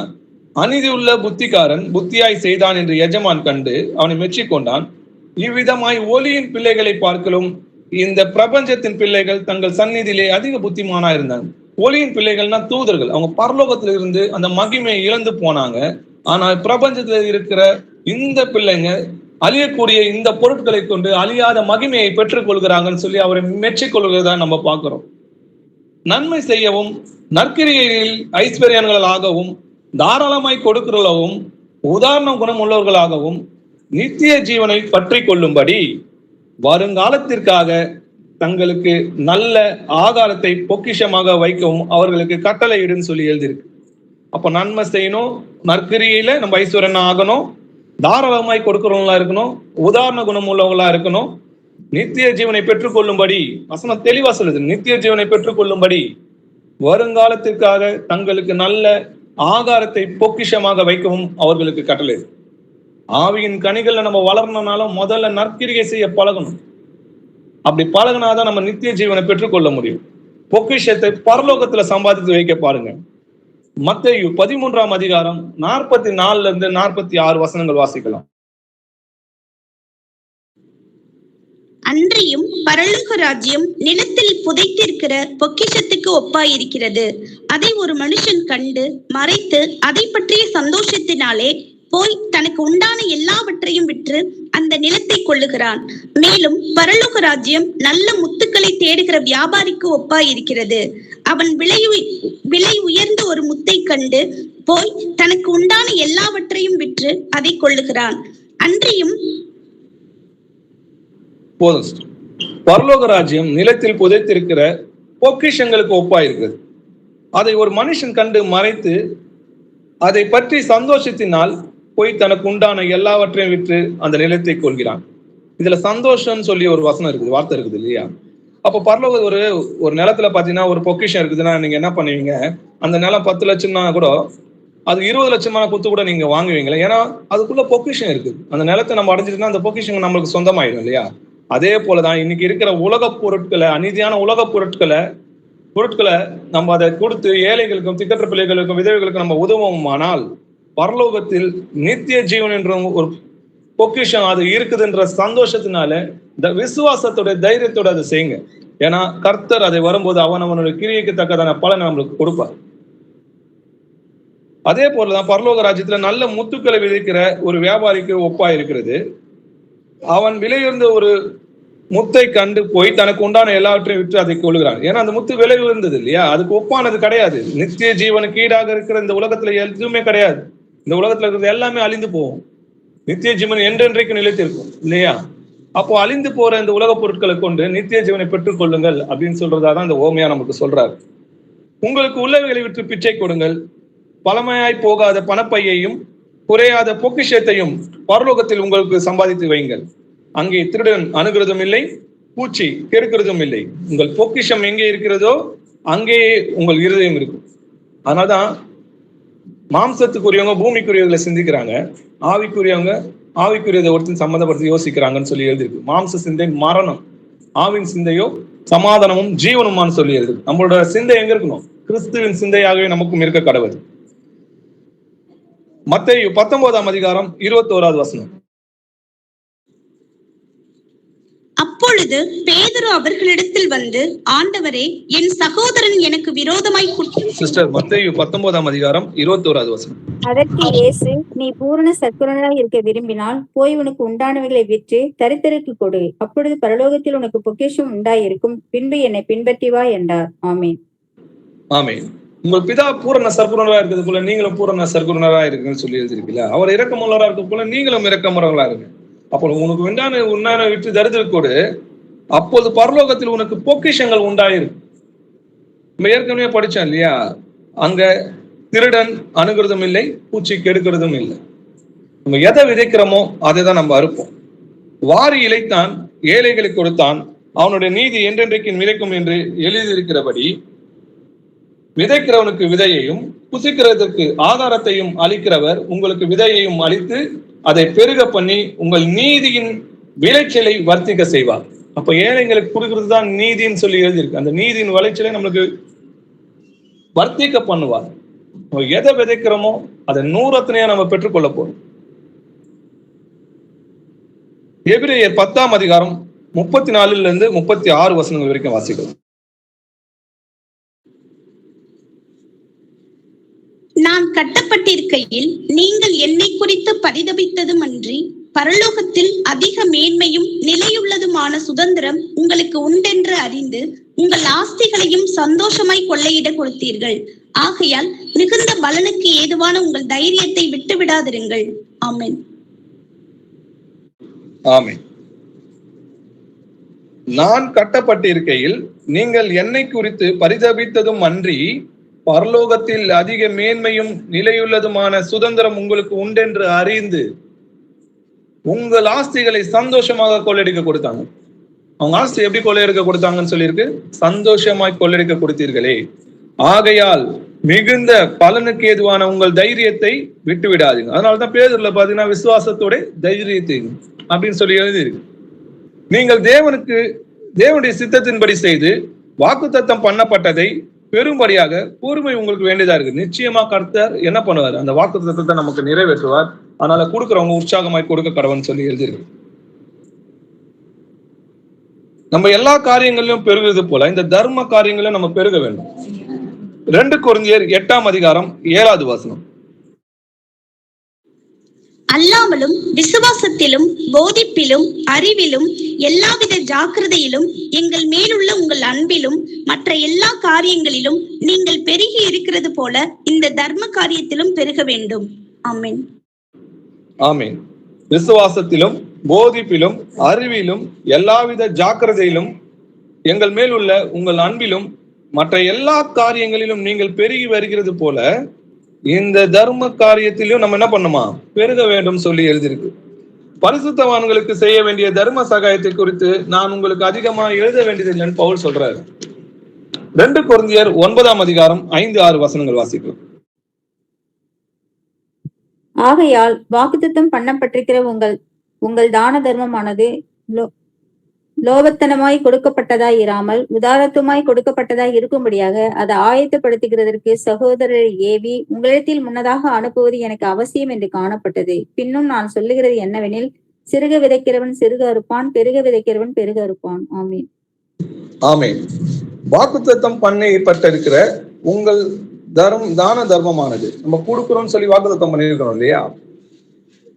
அநீதி உள்ள புத்திக்காரன் புத்தியாய் செய்தான் என்று எஜமான் கண்டு அவனை மெச்சிக்கொண்டான். இவ்விதமாய் ஒளியின் பிள்ளைகளை பார்க்கலும் இந்த பிரபஞ்சத்தின் பிள்ளைகள் தங்கள் சந்நிதியிலே அதிக புத்திமானா இருந்தாங்க. ஒளியின் பிள்ளைகள்னா தூதர்கள். அவங்க பரலோகத்துல இருந்து அந்த மகிமையை இழந்து போனாங்க. ஆனால் பிரபஞ்சத்துல இருக்கிற இந்த பிள்ளைங்க அழியக்கூடிய இந்த பொருட்களை கொண்டு அழியாத மகிமையை பெற்றுக் கொள்கிறாங்கன்னு சொல்லி அவரை மெச்சிக்கொள்கிறதா நம்ம பார்க்கிறோம். நன்மை செய்யவும் நற்கிரியையில் ஐஸ்வர்யங்களாகவும் தாராளமாய் கொடுக்கிறவர்களும் உதாரண குணம் உள்ளவர்களாகவும் நித்திய ஜீவனை பற்றி கொள்ளும்படி வருங்காலத்திற்காக தங்களுக்கு நல்ல ஆதாரத்தை பொக்கிஷமாக வைக்கவும் அவர்களுக்கு கட்டளையிடுன்னு சொல்லி எழுதியிருக்கு. அப்ப நன்மை செய்யணும், நற்கிரியில நம்ம ஐஸ்வர்யனா ஆகணும், தாராளமாய் கொடுக்கிறவங்களா இருக்கணும், உதாரண குணம் உள்ளவங்களா இருக்கணும், நித்திய ஜீவனை பெற்றுக்கொள்ளும்படி வசனம் தெளிவா சொல்லுது. நித்திய ஜீவனை பெற்றுக்கொள்ளும்படி வருங்காலத்திற்காக தங்களுக்கு நல்ல ஆகாரத்தை பொக்கிஷமாக வைக்கவும் அவர்களுக்கு கட்டளை. ஆவியின் கனிகள்ல நம்ம வளரணும்னாலும் முதல்ல நற்கிரியை செய்ய பழகணும். அப்படி பழகினாதான் நம்ம நித்திய ஜீவனை பெற்றுக்கொள்ள முடியும். பொக்கிஷத்தை பரலோகத்துல சம்பாதித்து வைக்க பாருங்க. மத்தேயு 13ஆம் அதிகாரம் 44 46 வசனங்கள் வாசிக்கலாம். அன்றியும் பரலோக ராஜ்யம் நிலத்தில் புதைத்திருக்கிற பொக்கிஷத்துக்கு ஒப்பாயிருக்கிறது. அதை ஒரு மனுஷன் கண்டு மறைத்து அதை பற்றிய சந்தோஷத்தினாலே போய் தனக்கு உண்டான எல்லாவற்றையும் விற்று அந்த நிலத்தை கொள்ளுகிறான். மேலும் பரலோக ராஜ்யம் நல்ல முத்துக்களை தேடுகிற வியாபாரிக்கு ஒப்பாயிருக்கிறது. அவன் விலை உயர்ந்த ஒரு முத்தை கண்டு போய் தனக்கு உண்டான எல்லாவற்றையும் விற்று அதை கொள்ளுகிறான். அன்றியும் போதும். பரலோக ராஜ்யம் நிலத்தில் புதைத்திருக்கிற பொக்கிஷங்களுக்கு ஒப்பாயிருக்கிறது. அதை ஒரு மனுஷன் கண்டு மறைத்து அதை பற்றி சந்தோஷத்தினால் போய் தனக்கு உண்டான எல்லாவற்றையும் விற்று அந்த நிலத்தை கொள்கிறான். இதுல சந்தோஷம்னு சொல்லி ஒரு வசனம் இருக்குது, வார்த்தை இருக்குது இல்லையா? அப்போ பரலோக ஒரு நிலத்துல பாத்தீங்கன்னா ஒரு பொக்கிஷம் இருக்குதுன்னா நீங்க என்ன பண்ணுவீங்க? அந்த நிலம் 10 லட்சம்னா கூட அது 20 லட்சமான குத்து கூட நீங்க வாங்குவீங்களா? ஏன்னா அதுக்குள்ள பொக்கிஷம் இருக்குது. அந்த நிலத்தை நம்ம அடைஞ்சிட்டுனா அந்த பொக்கிஷம் நம்மளுக்கு சொந்தமாயிடும் இல்லையா? அதே போலதான் இன்னைக்கு இருக்கிற உலக பொருட்களை, அநீதியான உலக பொருட்களை நம்ம அதை கொடுத்து ஏழைகளுக்கும் திக்கற்ற பிள்ளைகளுக்கும் விதவைகளுக்கும் நம்ம உதவுமானால் பரலோகத்தில் நித்திய ஜீவன் என்ற ஒரு பொக்கிஷம் அது இருக்குதுன்ற சந்தோஷத்தினால இந்த விசுவாசத்தோட தைரியத்தோட அதை செய்யுங்க. ஏன்னா கர்த்தர் அதை வரும்போது அவனுடைய கிரியைக்கு தக்கதான பலனை நம்மளுக்கு கொடுப்பார். அதே போலதான் பரலோக ராஜ்யத்துல நல்ல முத்துக்களை விதைக்கிற ஒரு வியாபாரிக்கு ஒப்பா இருக்கிறது. அவன் விலையுயர்ந்த ஒரு முத்தை கண்டு போய் தனக்கு உண்டான எல்லாவற்றையும் விற்று அதை கொள்கிறான். ஏன்னா அந்த முத்து விலை உயர்ந்தது இல்லையா? அதுக்கு ஒப்பானது கிடையாது. நித்திய ஜீவனுக்கு ஈடாக இருக்கிற இந்த உலகத்துல எதுவுமே கிடையாது. இந்த உலகத்துல இருக்கிறது எல்லாமே அழிந்து போகும். நித்திய ஜீவன் என்றென்றைக்கு நிலைத்திருக்கும் இல்லையா? அப்போ அழிந்து போற இந்த உலக பொருட்களை கொண்டு நித்திய ஜீவனை பெற்றுக் கொள்ளுங்கள் அப்படின்னு சொல்றதாதான் இந்த ஓமையா நமக்கு சொல்றாரு. உங்களுக்கு உள்ளவைகளை விற்று பிச்சை கொடுங்கள், பழமையாய் போகாத பணப்பையையும் குறையாத பொக்கிஷத்தையும் பரலோகத்தில் உங்களுக்கு சம்பாதித்து வையுங்கள். அங்கே திருடன் அணுகிறதும் இல்லை, பூச்சி கெடுக்கிறதும் இல்லை. உங்கள் பொக்கிஷம் எங்கே இருக்கிறதோ அங்கேயே உங்கள் இருதயம் இருக்கும். அதனால்தான் மாம்சத்துக்குரியவங்க பூமிக்குரியவர்களை சிந்திக்கிறாங்க, ஆவிக்குரியதை ஒருத்தர் சம்மந்தப்படுத்தி யோசிக்கிறாங்கன்னு சொல்லி எழுதிருக்கு. மாம்ச சிந்தை மரணம், ஆவின் சிந்தையோ சமாதானமும் ஜீவனுமான்னு சொல்லி எழுதிருக்கு. நம்மளோட சிந்தை எங்க இருக்கணும்? கிறிஸ்துவின் சிந்தையாகவே நமக்கும் இருக்க கடவுள். மத்தேயு 19ஆம் அதிகாரம் 21வது வசனம். அப்பொழுது பேதுரு அவர்களிடத்தில் வந்து, ஆண்டவரே, என் சகோதரன் எனக்கு விரோதமாய் சிஸ்டர், மத்தேயு 19ஆம் அதிகாரம் 21வது வசனம். அதற்கு இயேசு, நீ பூரண சத்குணனாய் இருக்க விரும்பினால் போய் உனக்கு உண்டானவைகளை விற்று தரித்திரருக்கு கொடு, அப்பொழுது பரலோகத்தில் உனக்கு பொக்கிஷம் உண்டாயிருக்கும், பின்பு என்னை பின்பற்றி வா என்றார். ஆமேன். ஆமேன். உங்கள் பிதா பூரண சர்க்குணரா இருக்கிறது போல நீங்களும் பூரண சர்க்குணரா இருக்குன்னு சொல்லி எழுதிருக்கீங்களா? அவர் இரக்கமுள்ளவரா இருக்க போல நீங்களும் இரக்கமுள்ளவர்களா இருங்க. அப்போ உனக்கு உண்டான விற்று தரித்திரக்கோடு, அப்போது பரலோகத்தில் உனக்கு பொக்கிஷங்கள் உண்டாயிருக்கும். நம்ம ஏற்கனவே படிச்சோம் இல்லையா? அங்க திருடன் அணுகிறதும் இல்லை, பூச்சி கெடுக்கிறதும் இல்லை. நம்ம எதை விதைக்கிறோமோ அதை தான் நம்ம அறுப்போம். வாரி இலைத்தான் ஏழைகளை கொடுத்தான், அவனுடைய நீதி என்றென்றைக்கு நிலைக்கும் என்று எழுதியிருக்கிறபடி விதைக்கிறவனுக்கு விதையையும் புசிக்கிறதற்கு ஆதாரத்தையும் அளிக்கிறவர் உங்களுக்கு விதையையும் அளித்து அதை பெருக பண்ணி உங்கள் நீதியின் விளைச்சலை வர்த்திக்க செய்வார். அப்ப ஏழைங்களுக்கு கொடுக்கிறது தான் நீதின்னு சொல்லி எழுதியிருக்கு. அந்த நீதியின் விளைச்சலை நம்மளுக்கு வர்த்திக்க பண்ணுவார். எதை விதைக்கிறோமோ அதை 100 நம்ம பெற்றுக்கொள்ள போறோம். எபிரேயர் 10ஆம் அதிகாரம் 34 36 வசனங்கள் வரைக்கும் வாசிக்கிறோம். நான் கட்டப்பட்டிருக்கையில் நீங்கள் என்னை குறித்து பரிதபித்ததும் அன்றி பரலோகத்தில் அதிக மேன்மையும் நிலையுள்ளதுமான சுதந்திரம் உங்களுக்கு உண்டென்று அறிந்து உங்கள் ஆஸ்திகளையும் சந்தோஷமாய் கொள்ளையிட கொடுத்தீர்கள். ஆகையால் மிகுந்த பலனுக்கு ஏதுவான உங்கள் தைரியத்தை விட்டு விடாதிருங்கள். ஆமென். ஆமென். நான் கட்டப்பட்டிருக்கையில் நீங்கள் என்னை குறித்து பரிதபித்ததும் அன்றி பரலோகத்தில் அதிக மேன்மையும் நிலையுள்ளதுமான சுதந்திரம் உங்களுக்கு உண்டென்று அறிந்து உங்கள் ஆஸ்திகளை சந்தோஷமாக கொள்ளையடிக்க கொடுத்தாங்க. அவங்க ஆஸ்தி எப்படி கொள்ளையடிக்க கொடுத்தாங்கன்னு சொல்லியிருக்கு, சந்தோஷமாய் கொள்ளையடிக்க கொடுத்தீர்களே, ஆகையால் மிகுந்த பலனுக்கு ஏதுவான உங்கள் தைரியத்தை விட்டு விடாதீங்க. அதனாலதான் பேதுருல பாத்தீங்கன்னா விசுவாசத்தோட தைரியத்தை அப்படின்னு சொல்லி எழுதியிருக்கு. நீங்கள் தேவனுடைய சித்தத்தின்படி செய்து வாக்குத்தத்தம் பண்ணப்பட்டதை பெரும்படியாக பொறுமை உங்களுக்கு வேண்டியதா இருக்கு. நிச்சயமா கர்த்தர் என்ன பண்ணுவார்? அந்த வாக்குத்தத்தத்தை நமக்கு நிறைவேற்றுவார். அதனால கொடுக்கிறவங்க உற்சாகமாய் கொடுக்க கடவுள்னு சொல்லி எழுதியிருக்கு. நம்ம எல்லா காரியங்களிலும் பெருகுது போல இந்த தர்ம காரியங்களும் நம்ம பெருக வேண்டும். 2 கொரிந்தியர் 8ஆம் அதிகாரம் 7வது வசனம். அல்லாமலும் விசுவாசத்திலும் போதிப்பிலும் அறிவிலும் எல்லாவித ஜாக்கிரதையிலும் எங்கள் மேலுள்ள உங்கள் அன்பிலும் மற்ற எல்லா காரியங்களிலும் நீங்கள் பெருகி இருக்கிறது போல இந்த தர்ம காரியத்திலும் பெருக வேண்டும். ஆமென். ஆமென். விசுவாசத்திலும் போதிப்பிலும் அறிவிலும் எல்லாவித ஜாக்கிரதையிலும் எங்கள் மேல் உள்ள உங்கள் அன்பிலும் மற்ற எல்லா காரியங்களிலும் நீங்கள் பெருகி வருகிறது போல இந்த தர்ம காரியத்திலும் நம்ம என்ன பண்ணுமா பெருக வேண்டும் சொல்லி எழுதியிருக்கு. பரிசுத்தவான்களுக்கு செய்ய வேண்டிய தர்ம சகாயத்தை குறித்து நான் உங்களுக்கு அதிகமா எழுத வேண்டியது இல்லைன்னு பவுல் சொல்றாரு. 2 கொரிந்தியர் 9ஆம் அதிகாரம் 5-6 வசனங்கள் வாசிக்கலாம். ஆகையால் வாக்குத்தத்தம் பண்ணப்பட்டிருக்கிற உங்கள் தான தர்மமானது லோபத்தனமாய் கொடுக்கப்பட்டதாய் இராமல் உதாரத்துமாய் கொடுக்கப்பட்டதாய் இருக்கும்படியாக அதை ஆயத்தப்படுத்துகிறதற்கு சகோதரரை ஏவி உங்களிடத்தில் முன்னதாக அனுப்புவது எனக்கு அவசியம் என்று காணப்பட்டது. பின்னும் நான் சொல்லுகிறது என்னவெனில், சிறுக விதைக்கிறவன் சிறுக அறுப்பான், பெருக விதைக்கிறவன் பெருக அறுப்பான். ஆமீன். ஆமீன். வாக்குத்தத்தம் பண்ணப்பட்டிருக்கிற உங்கள் தான தர்மமானது நம்ம கொடுக்கிறோம்னு சொல்லி வாக்குத்தத்தம் பண்ணியிருக்கிறோம் இல்லையா?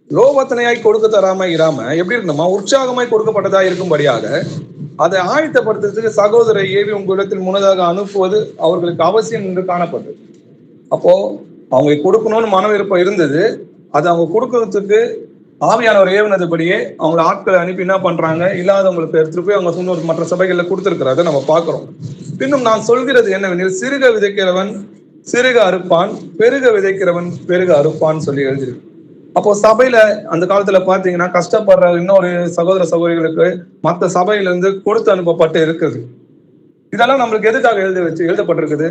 லோபத்தனையாய் கொடுக்க தராம இராம எப்படி இருக்கணுமா உற்சாகமாய் கொடுக்கப்பட்டதா இருக்கும்படியாக அதை ஆயத்தப்படுத்துறதுக்கு சகோதரை ஏவி உங்களிடத்தில் முன்னதாக அனுப்புவது அவர்களுக்கு அவசியம் என்று காணப்பட்டது. அப்போ அவங்களுக்கு கொடுக்கணும்னு மன விருப்பம் இருந்தது. அதை அவங்க கொடுக்கறதுக்கு ஆவியானவர் ஏவினதுபடியே அவங்கள ஆட்களை அனுப்பி என்ன பண்றாங்க, இல்லாதவங்களுக்கு எடுத்துட்டு போய் அவங்க சொன்ன மற்ற சபைகள்ல கொடுத்திருக்கிறத நம்ம பார்க்கிறோம். பின்னும் நான் சொல்கிறது என்னவெனில், சிறுக விதைக்கிறவன் சிறுக அறுப்பான், பெருக விதைக்கிறவன் பெருக அறுப்பான்னு சொல்லி எழுதியிருக்கு. அப்போ சபையில அந்த காலத்துல பாத்தீங்கன்னா கஷ்டப்படுற இன்னொரு சகோதர சகோதரிகளுக்கு மற்ற சபையில இருந்து கொடுத்து அனுப்பப்பட்டு இருக்குது. இதெல்லாம் நம்மளுக்கு எதுக்காக எழுதப்பட்டிருக்குது?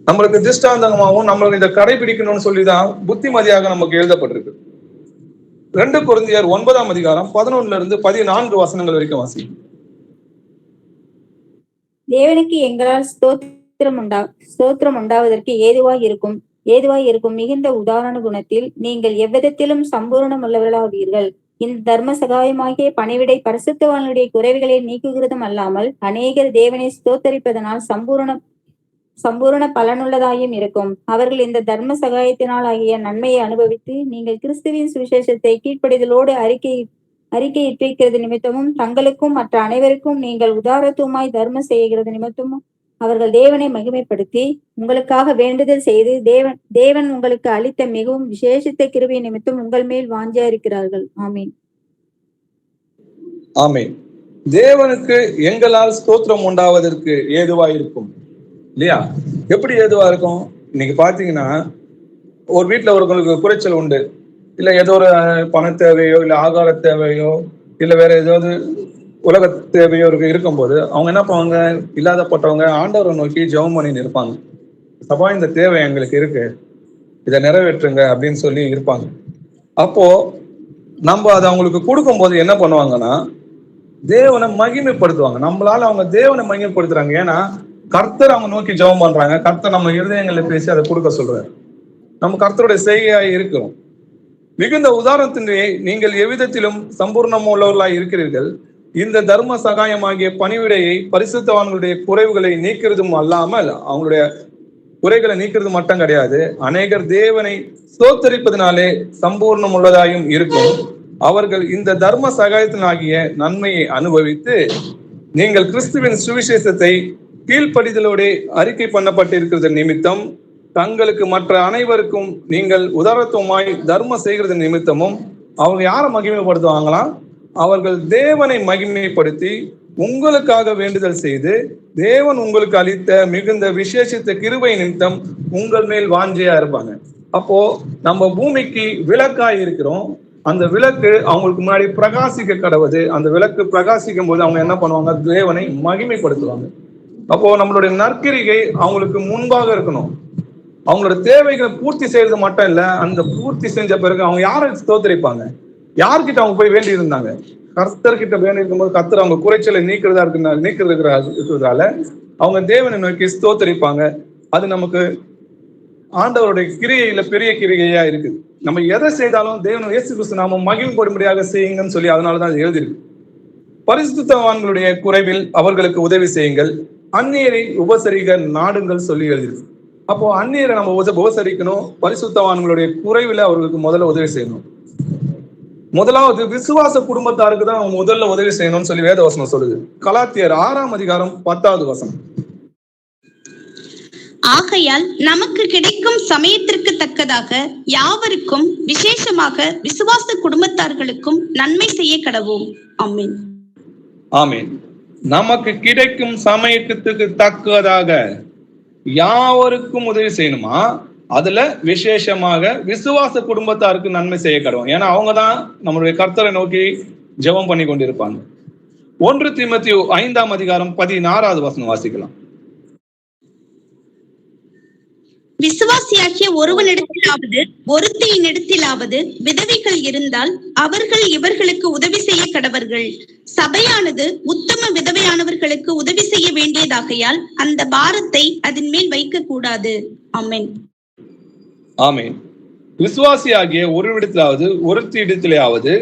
நம்மளுக்கு திஷ்டாந்தமாகவும் நம்மளுக்கு இதை கடைபிடிக்கணும்னு சொல்லிதான் புத்திமதியாக நமக்கு எழுதப்பட்டிருக்கு. 2 கொரிந்தியர் 9ஆம் அதிகாரம் 11-14 வசனங்கள் வரைக்கும் வாசி. தேவனுக்கு எங்களால் ஸ்தோத்திரம் உண்டாவதற்கு ஏதுவாய் இருக்கும் மிகுந்த உதாரண குணத்தில் நீங்கள் எவ்விதத்திலும் சம்பூர்ணம் உள்ளவர்களாவீர்கள். இந்த தர்ம சகாயமாகிய பணிவிடை பரிசுத்தவான்களுடைய குறைவுகளை நீக்குகிறதும் அல்லாமல் அநேகர் தேவனை ஸ்தோத்தரிப்பதனால் சம்பூர்ண பலனுள்ளதாயும் இருக்கும். அவர்கள் இந்த தர்ம சகாயத்தினால் ஆகிய நன்மையை அனுபவித்து நீங்கள் கிறிஸ்துவின் சுவிசேஷத்தை கீழ்ப்படிதலோடு அறிக்கையிட்டிருக்கிறது நிமித்தமும் தங்களுக்கும் மற்ற அனைவருக்கும் நீங்கள் உதாரத்துவமாய் தர்மம் செய்கிறது நிமித்தமும் அவர்கள் தேவனை மகிமைப்படுத்தி உங்களுக்காக வேண்டுதல் செய்து தேவன் உங்களுக்கு அளித்த மிகவும் விசேஷித்த கிருபை நிமித்தம் உங்கள் மேல் வாஞ்சியா இருக்கிறார்கள். ஆமீன். ஆமீன். தேவனுக்கு எங்களால் ஸ்தோத்திரம் உண்டாவதற்கு ஏதுவா இருக்கும் இல்லையா? எப்படி ஏதுவா இருக்கும்? இன்னைக்கு பாத்தீங்கன்னா ஒரு வீட்டுல ஒருவங்களுக்கு குறைச்சல் உண்டு, இல்ல ஏதோ ஒரு பண தேவையோ இல்ல ஆகார தேவையோ இல்ல வேற ஏதாவது உலக தேவையோ இருக்கும்போது அவங்க என்ன பண்ணுவாங்க, இல்லாதப்பட்டவங்க ஆண்டவரை நோக்கி ஜெபம் பண்ணி இருப்பாங்க. சபா இந்த தேவை எங்களுக்கு இருக்கு, இதை நிறைவேற்றுங்க அப்படின்னு சொல்லி இருப்பாங்க. அப்போ நம்ம அதை அவங்களுக்கு கொடுக்கும் போது என்ன பண்ணுவாங்கன்னா தேவனை மகிமைப்படுத்துவாங்க. நம்மளால அவங்க தேவனை மகிமைப்படுத்துறாங்க. ஏன்னா கர்த்தர் அவங்க நோக்கி ஜெபம் பண்றாங்க, கர்த்தர் நம்ம இருதயங்களை பேசி அதை கொடுக்க சொல்றாரு. நம்ம கர்த்தருடைய செய்கையாய் இருக்கிறோம். மிகுந்த உதாரணத்திலே நீங்கள் எவ்விதத்திலும் சம்பூர்ணம் உள்ளவர்களாய் இருக்கிறீர்கள். இந்த தர்ம சகாயமாகிய பணிவிடையை பரிசுத்தவான்களுடைய குறைவுகளை நீக்கிறதும் அல்லாமல் அவங்களுடைய குறைகளை நீக்கிறது மட்டும் கிடையாது, அநேகர் தேவனை ஸ்தோத்தரிப்பதனாலே சம்பூர்ணம் உள்ளதாயும் இருக்கும். அவர்கள் இந்த தர்ம சகாயத்தினாகிய நன்மையை அனுபவித்து நீங்கள் கிறிஸ்துவின் சுவிசேஷத்தை கீழ்ப்படிதலோடு அறிக்கை பண்ணப்பட்டிருக்கிறது நிமித்தம் தங்களுக்கு மற்ற அனைவருக்கும் நீங்கள் உதாரத்துவமாய் தர்மம் செய்கிறது நிமித்தமும் அவங்க யாரை மகிமைப்படுத்துவாங்களாம்? அவர்கள் தேவனை மகிமைப்படுத்தி உங்களுக்காக வேண்டுதல் செய்து தேவன் உங்களுக்கு அளித்த மிகுந்த விசேஷித்த கிருபை நிமித்தம் உங்கள் மேல் வாஞ்சையா இருப்பாங்க. அப்போ நம்ம பூமிக்கு விளக்காய் இருக்கிறோம். அந்த விளக்கு அவங்களுக்கு முன்னாடி பிரகாசிக்க கடவுது. அந்த விளக்கு பிரகாசிக்கும் போது அவங்க என்ன பண்ணுவாங்க, தேவனை மகிமைப்படுத்துவாங்க. அப்போ நம்மளுடைய நற்கிரிகை அவங்களுக்கு முன்பாக இருக்கணும். அவங்களோட தேவைகளை பூர்த்தி செய்யறது மட்டும் இல்ல, அந்த பூர்த்தி செஞ்ச பிறகு அவங்க யாரை ஸ்தோத்தரிப்பாங்க? யார்கிட்ட அவங்க போய் வேண்டி இருந்தாங்க? கர்த்தர்கிட்ட வேண்டி இருக்கும்போது கர்த்தர் அவங்க குறைச்சலை நீக்கிறதால அவங்க தேவனை நோக்கி ஸ்தோத்தரிப்பாங்க. அது நமக்கு ஆண்டவருடைய கிரியையில பெரிய கிரிகையா இருக்குது. நம்ம எதை செய்தாலும் தேவன் இயேசு கிறிஸ்து நாம மகிழ்ப்படும்படியாக செய்யுங்கன்னு சொல்லி அதனாலதான் எழுதியிருக்கு. பரிசுத்தவான்களுடைய குறைவில் அவர்களுக்கு உதவி செய்யுங்கள், அந்நியரை உபசரிக்க நாடுங்கள் சொல்லி எழுதியிருக்கு. அப்போ அந்நியரை நம்ம உபசரிக்கணும், பரிசுத்தவான்களுடைய குறைவில் அவர்களுக்கு முதல்ல உதவி செய்யணும். முதலாவது விசுவாச குடும்பத்தாருக்கு தான் அவன் முதல்ல உதவி செய்யணும்னு சொல்லி வேதவசனம் சொல்லுது. கலாத்தியர் 6ஆம் அதிகாரம் 10வது வசனம். ஆகையால் நமக்கு கிடைக்கும் சமயத்திற்கு தக்கதாக யாவருக்கும் விசேஷமாக விசுவாச குடும்பத்தார்களுக்கும் நன்மை செய்ய கடவோம். ஆமென். ஆமென். நமக்கு கிடைக்கும் சமயத்துக்கு தக்கதாக யாவருக்கும் உதவி செய்யணுமா? அதுல விசேஷமாக விசுவாச குடும்பத்தாருக்கு நன்மை செய்ய கடவோம். ஏன்னா அவங்கதான் நம்மளுடைய கர்த்தரை நோக்கி ஜெபம் பண்ணி கொண்டிருப்பாங்க. 1 தீமோத்தேயு 5ஆம் அதிகாரம் 16வது வசனம் வாசிக்கலாம். விசுவாசியாகிய ஒருவனிடத்திலாவது ஒருத்தியினிடத்திலாவது விதவைகள் இருந்தால் அவர்கள் இவர்களுக்கு உதவி செய்ய கடவர்கள். சபையானது உத்தம விதவையானவர்களுக்கு உதவி செய்ய வேண்டியதாகையால் அந்த பாரத்தை அதன் மேல் வைக்க கூடாது. ஆமென். ஆமென். விசுவாசியாகிய ஒருவிடத்திலாவது ஒருத்தி இடத்திலாவது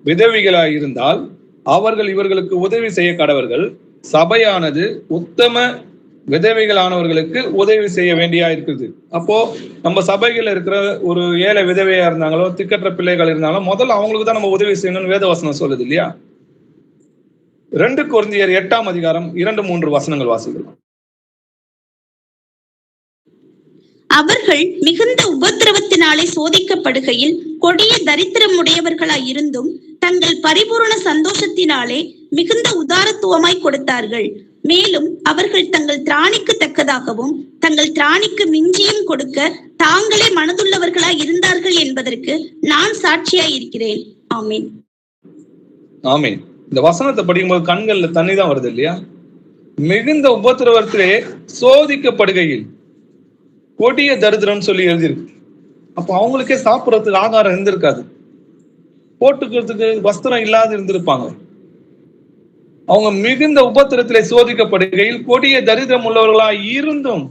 விதவிகளாய் இருந்தால் அவர்கள் இவர்களுக்கு உதவி செய்ய கடவர்கள். சபையானது உத்தம விதவைகளானவர்களுக்கு உதவி செய்ய வேண்டியா இருக்குது. அப்போ நம்ம சபைகள் இருக்கிற ஒரு ஏழை விதவையா இருந்தாங்களோ திக்கற்ற பிள்ளைகள் இருந்தாலும் முதல்ல அவங்களுக்கு தான் நம்ம உதவி செய்யணும்னு வேதவசனம் சொல்லுது இல்லையா? 2 கொரிந்தியர் 8ஆம் அதிகாரம் 2-3 வசனங்கள் வாசிக்கலாம். அவர்கள் மிகுந்த உபத்திரவத்தினாலே சோதிக்கப்படுகையில் கொடிய தரித்திரமுடையவர்களாய் இருந்தும் தங்கள் பரிபூரண சந்தோஷத்தினாலே மிகுந்த உதாரத்துவமாய் கொடுத்தார்கள். மேலும் அவர்கள் தங்கள் திராணிக்கு தக்கதாகவும் தங்கள் திராணிக்கு மிஞ்சியும் கொடுக்க தாங்களே மனதுள்ளவர்களாய் இருந்தார்கள் என்பதற்கு நான் சாட்சியாய் இருக்கிறேன். ஆமென். ஆமென். இந்த வசனத்தை படிக்கும்போது கண்கள்ல தண்ணி தான் வருது இல்லையா? மிகுந்த உபத்திரவத்திலே சோதிக்கப்படுகையில் கொடிய தரித்திரம் சொல்லி எழுதியிருக்கு. அப்போ அவங்களுக்கே சாப்பிடறதுக்கு ஆகாரம் இருந்திருக்காது, போட்டுக்கிறதுக்கு வஸ்திரம் இல்லாத இருந்திருப்பாங்க. அவங்க மிகுந்த உபத்திரத்திலே சோதிக்கப்படுகையில் கொடிய தரித்திரம் உள்ளவர்களாய் இருந்தும்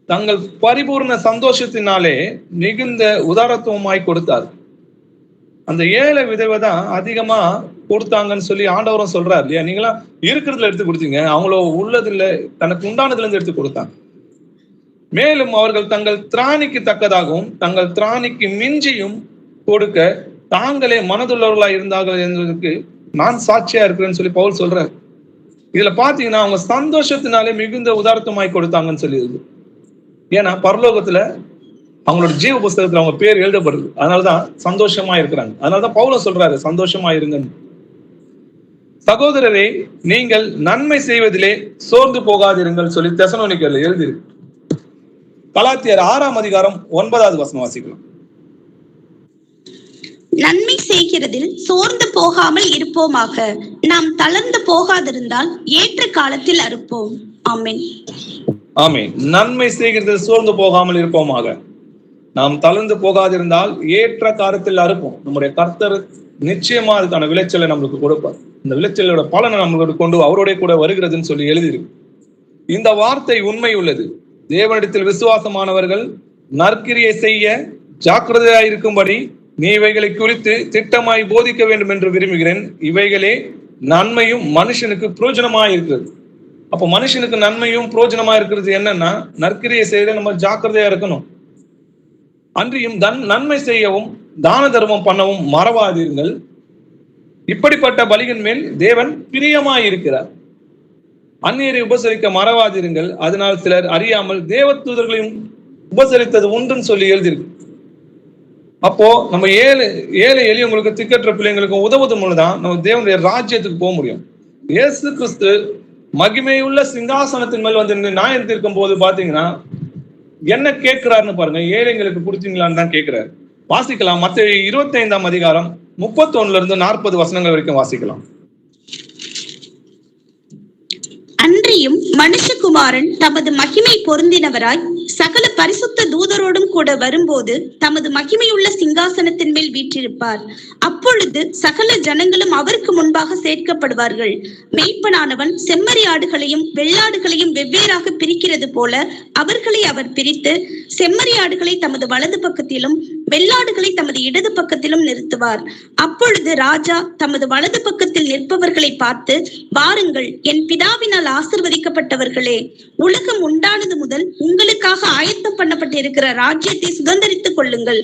தங்கள் பரிபூர்ண சந்தோஷத்தினாலே மிகுந்த உதாரத்துவமாய் கொடுத்தார். அந்த ஏழை விதவை தான் அதிகமா கொடுத்தாங்கன்னு சொல்லி ஆண்டவரும் சொல்றாரு இல்லையா? நீங்களாம் இருக்கிறதுல எடுத்து கொடுத்தீங்க, அவங்களோ உள்ளதுல தனக்கு உண்டானதுல இருந்து எடுத்து கொடுத்தாங்க. மேலும் அவர்கள் தங்கள் திராணிக்கு தக்கதாகவும் தங்கள் திராணிக்கு மிஞ்சியும் கொடுக்க தாங்களே மனதுள்ளவர்களாய் இருந்தார்கள் என்பதற்கு நான் சாட்சியா இருக்கிறேன்னு சொல்லி பவுல் சொல்றாரு. இதுல பாத்தீங்கன்னா அவங்க சந்தோஷத்தினாலே மிகுந்த உதாரணமாய் கொடுத்தாங்கன்னு சொல்லி இருக்கு. ஏன்னா பரலோகத்துல அவங்களோட ஜீவ புஸ்தகத்துல அவங்க பேர் எழுதப்படுது, அதனாலதான் சந்தோஷமா இருக்கிறாங்க. அதனாலதான் பவுலும் சொல்றாரு சந்தோஷமா இருங்கன்னு. சகோதரரே, நீங்கள் நன்மை செய்வதிலே சோர்ந்து போகாதிருங்கள் சொல்லி தெசலோனிக்கேயர்ல எழுதியிருக்கு. கலாத்தியர் 6ஆம் அதிகாரம் 9வது வசனம் வாசிக்கலாம். நன்மை செய்கிறதில் சோர்ந்து போகாமல் இருப்போமாக, நாம் தளர்ந்து போகாதிருந்தால் ஏற்ற காலத்தில் அறுப்போம். ஆமென். ஆமென். நன்மை செய்கிறதில் சோர்ந்து போகாமல் இருப்போமாக, நாம் தளர்ந்து போகாதிருந்தால் ஏற்ற காலத்தில் அறுப்போம். நம்முடைய கர்த்தர் நிச்சயமா அதுக்கான விளைச்சலை நம்மளுக்கு கொடுப்பார். இந்த விளைச்சலோட பலனை நம்மளோட கொண்டு அவரோட கூட வருகிறதுன்னு சொல்லி எழுதியிருக்கு. இந்த வார்த்தை உண்மை உள்ளது. தேவனிடத்தில் விசுவாசமானவர்கள் நற்கிரியை செய்ய ஜாக்கிரதையாயிருக்கும்படி நீ இவைகளை குறித்து திட்டமாய் போதிக்க வேண்டும் என்று விரும்புகிறேன். இவைகளே நன்மையும் மனுஷனுக்கு புரோஜனமாய் இருக்கிறது. அப்போ மனுஷனுக்கு நன்மையும் புரோஜனமா இருக்கிறது என்னன்னா, நற்கிரியை செய்ய நம்ம ஜாக்கிரதையா இருக்கணும். அன்றியும் நன்மை செய்யவும் தான தர்மம் பண்ணவும் மறவாதீர்கள். இப்படிப்பட்ட பலியின் மேல் தேவன் பிரியமாய் இருக்கிறார். அந்நியரை உபசரிக்க மறவாதிருங்கள், அதனால் சிலர் அறியாமல் தேவதூதர்களையும் உபசரித்தது உண்டுன்னு சொல்லி எழுதியிருக்கு. அப்போ நம்ம ஏழை எளியவங்களுக்கு திக்கற்ற பிள்ளைங்களுக்கு உதவுவது மூலம்தான் நம்ம தேவனுடைய ராஜ்யத்துக்கு போக முடியும். இயேசு கிறிஸ்து மகிமையுள்ள சிங்காசனத்தின் மேல் வந்து நியாயம் தீர்க்கும் போது பாத்தீங்கன்னா என்ன கேட்கிறாருன்னு பாருங்க. ஏழைங்களுக்கு கொடுத்தீங்களான்னு தான் கேட்கிறாரு. வாசிக்கலாம். மத்தேயு 25ஆம் அதிகாரம் 31-40 வசனங்கள் வரைக்கும் வாசிக்கலாம். அன்றியும் மனுஷகுமாரன் தமது மகிமை பொருந்தினவராய் சகல பரிசுத்த தூதரோடும் கூட வரும்போது தமது மகிமையுள்ள சிங்காசனத்தின் மேல் வீற்றிருப்பார். அப்பொழுது சகல ஜனங்களும் அவருக்கு முன்பாக சேர்க்கப்படுவார்கள். மெய்ப்பனானவன் செம்மறி ஆடுகளையும் வெள்ளாடுகளையும் வெவ்வேறாக பிரிக்கிறது போல அவர்களை அவர் பிரித்து செம்மறி ஆடுகளை தமது வலது பக்கத்திலும் வெள்ளாடுகளை தமது இடது பக்கத்திலும் நிறுத்துவார். அப்பொழுது ராஜா தமது வலது பக்கத்தில் நிற்பவர்களை பார்த்து, வாருங்கள், என் பிதாவினால் ஆசிர்வதிக்கப்பட்டவர்களே, உலகம் உண்டானது முதல் உங்களுக்காக ஆயத்தம் பண்ணப்பட்டிருக்கிற ராஜ்யத்தை சுதந்தரித்துக் கொள்ளுங்கள்.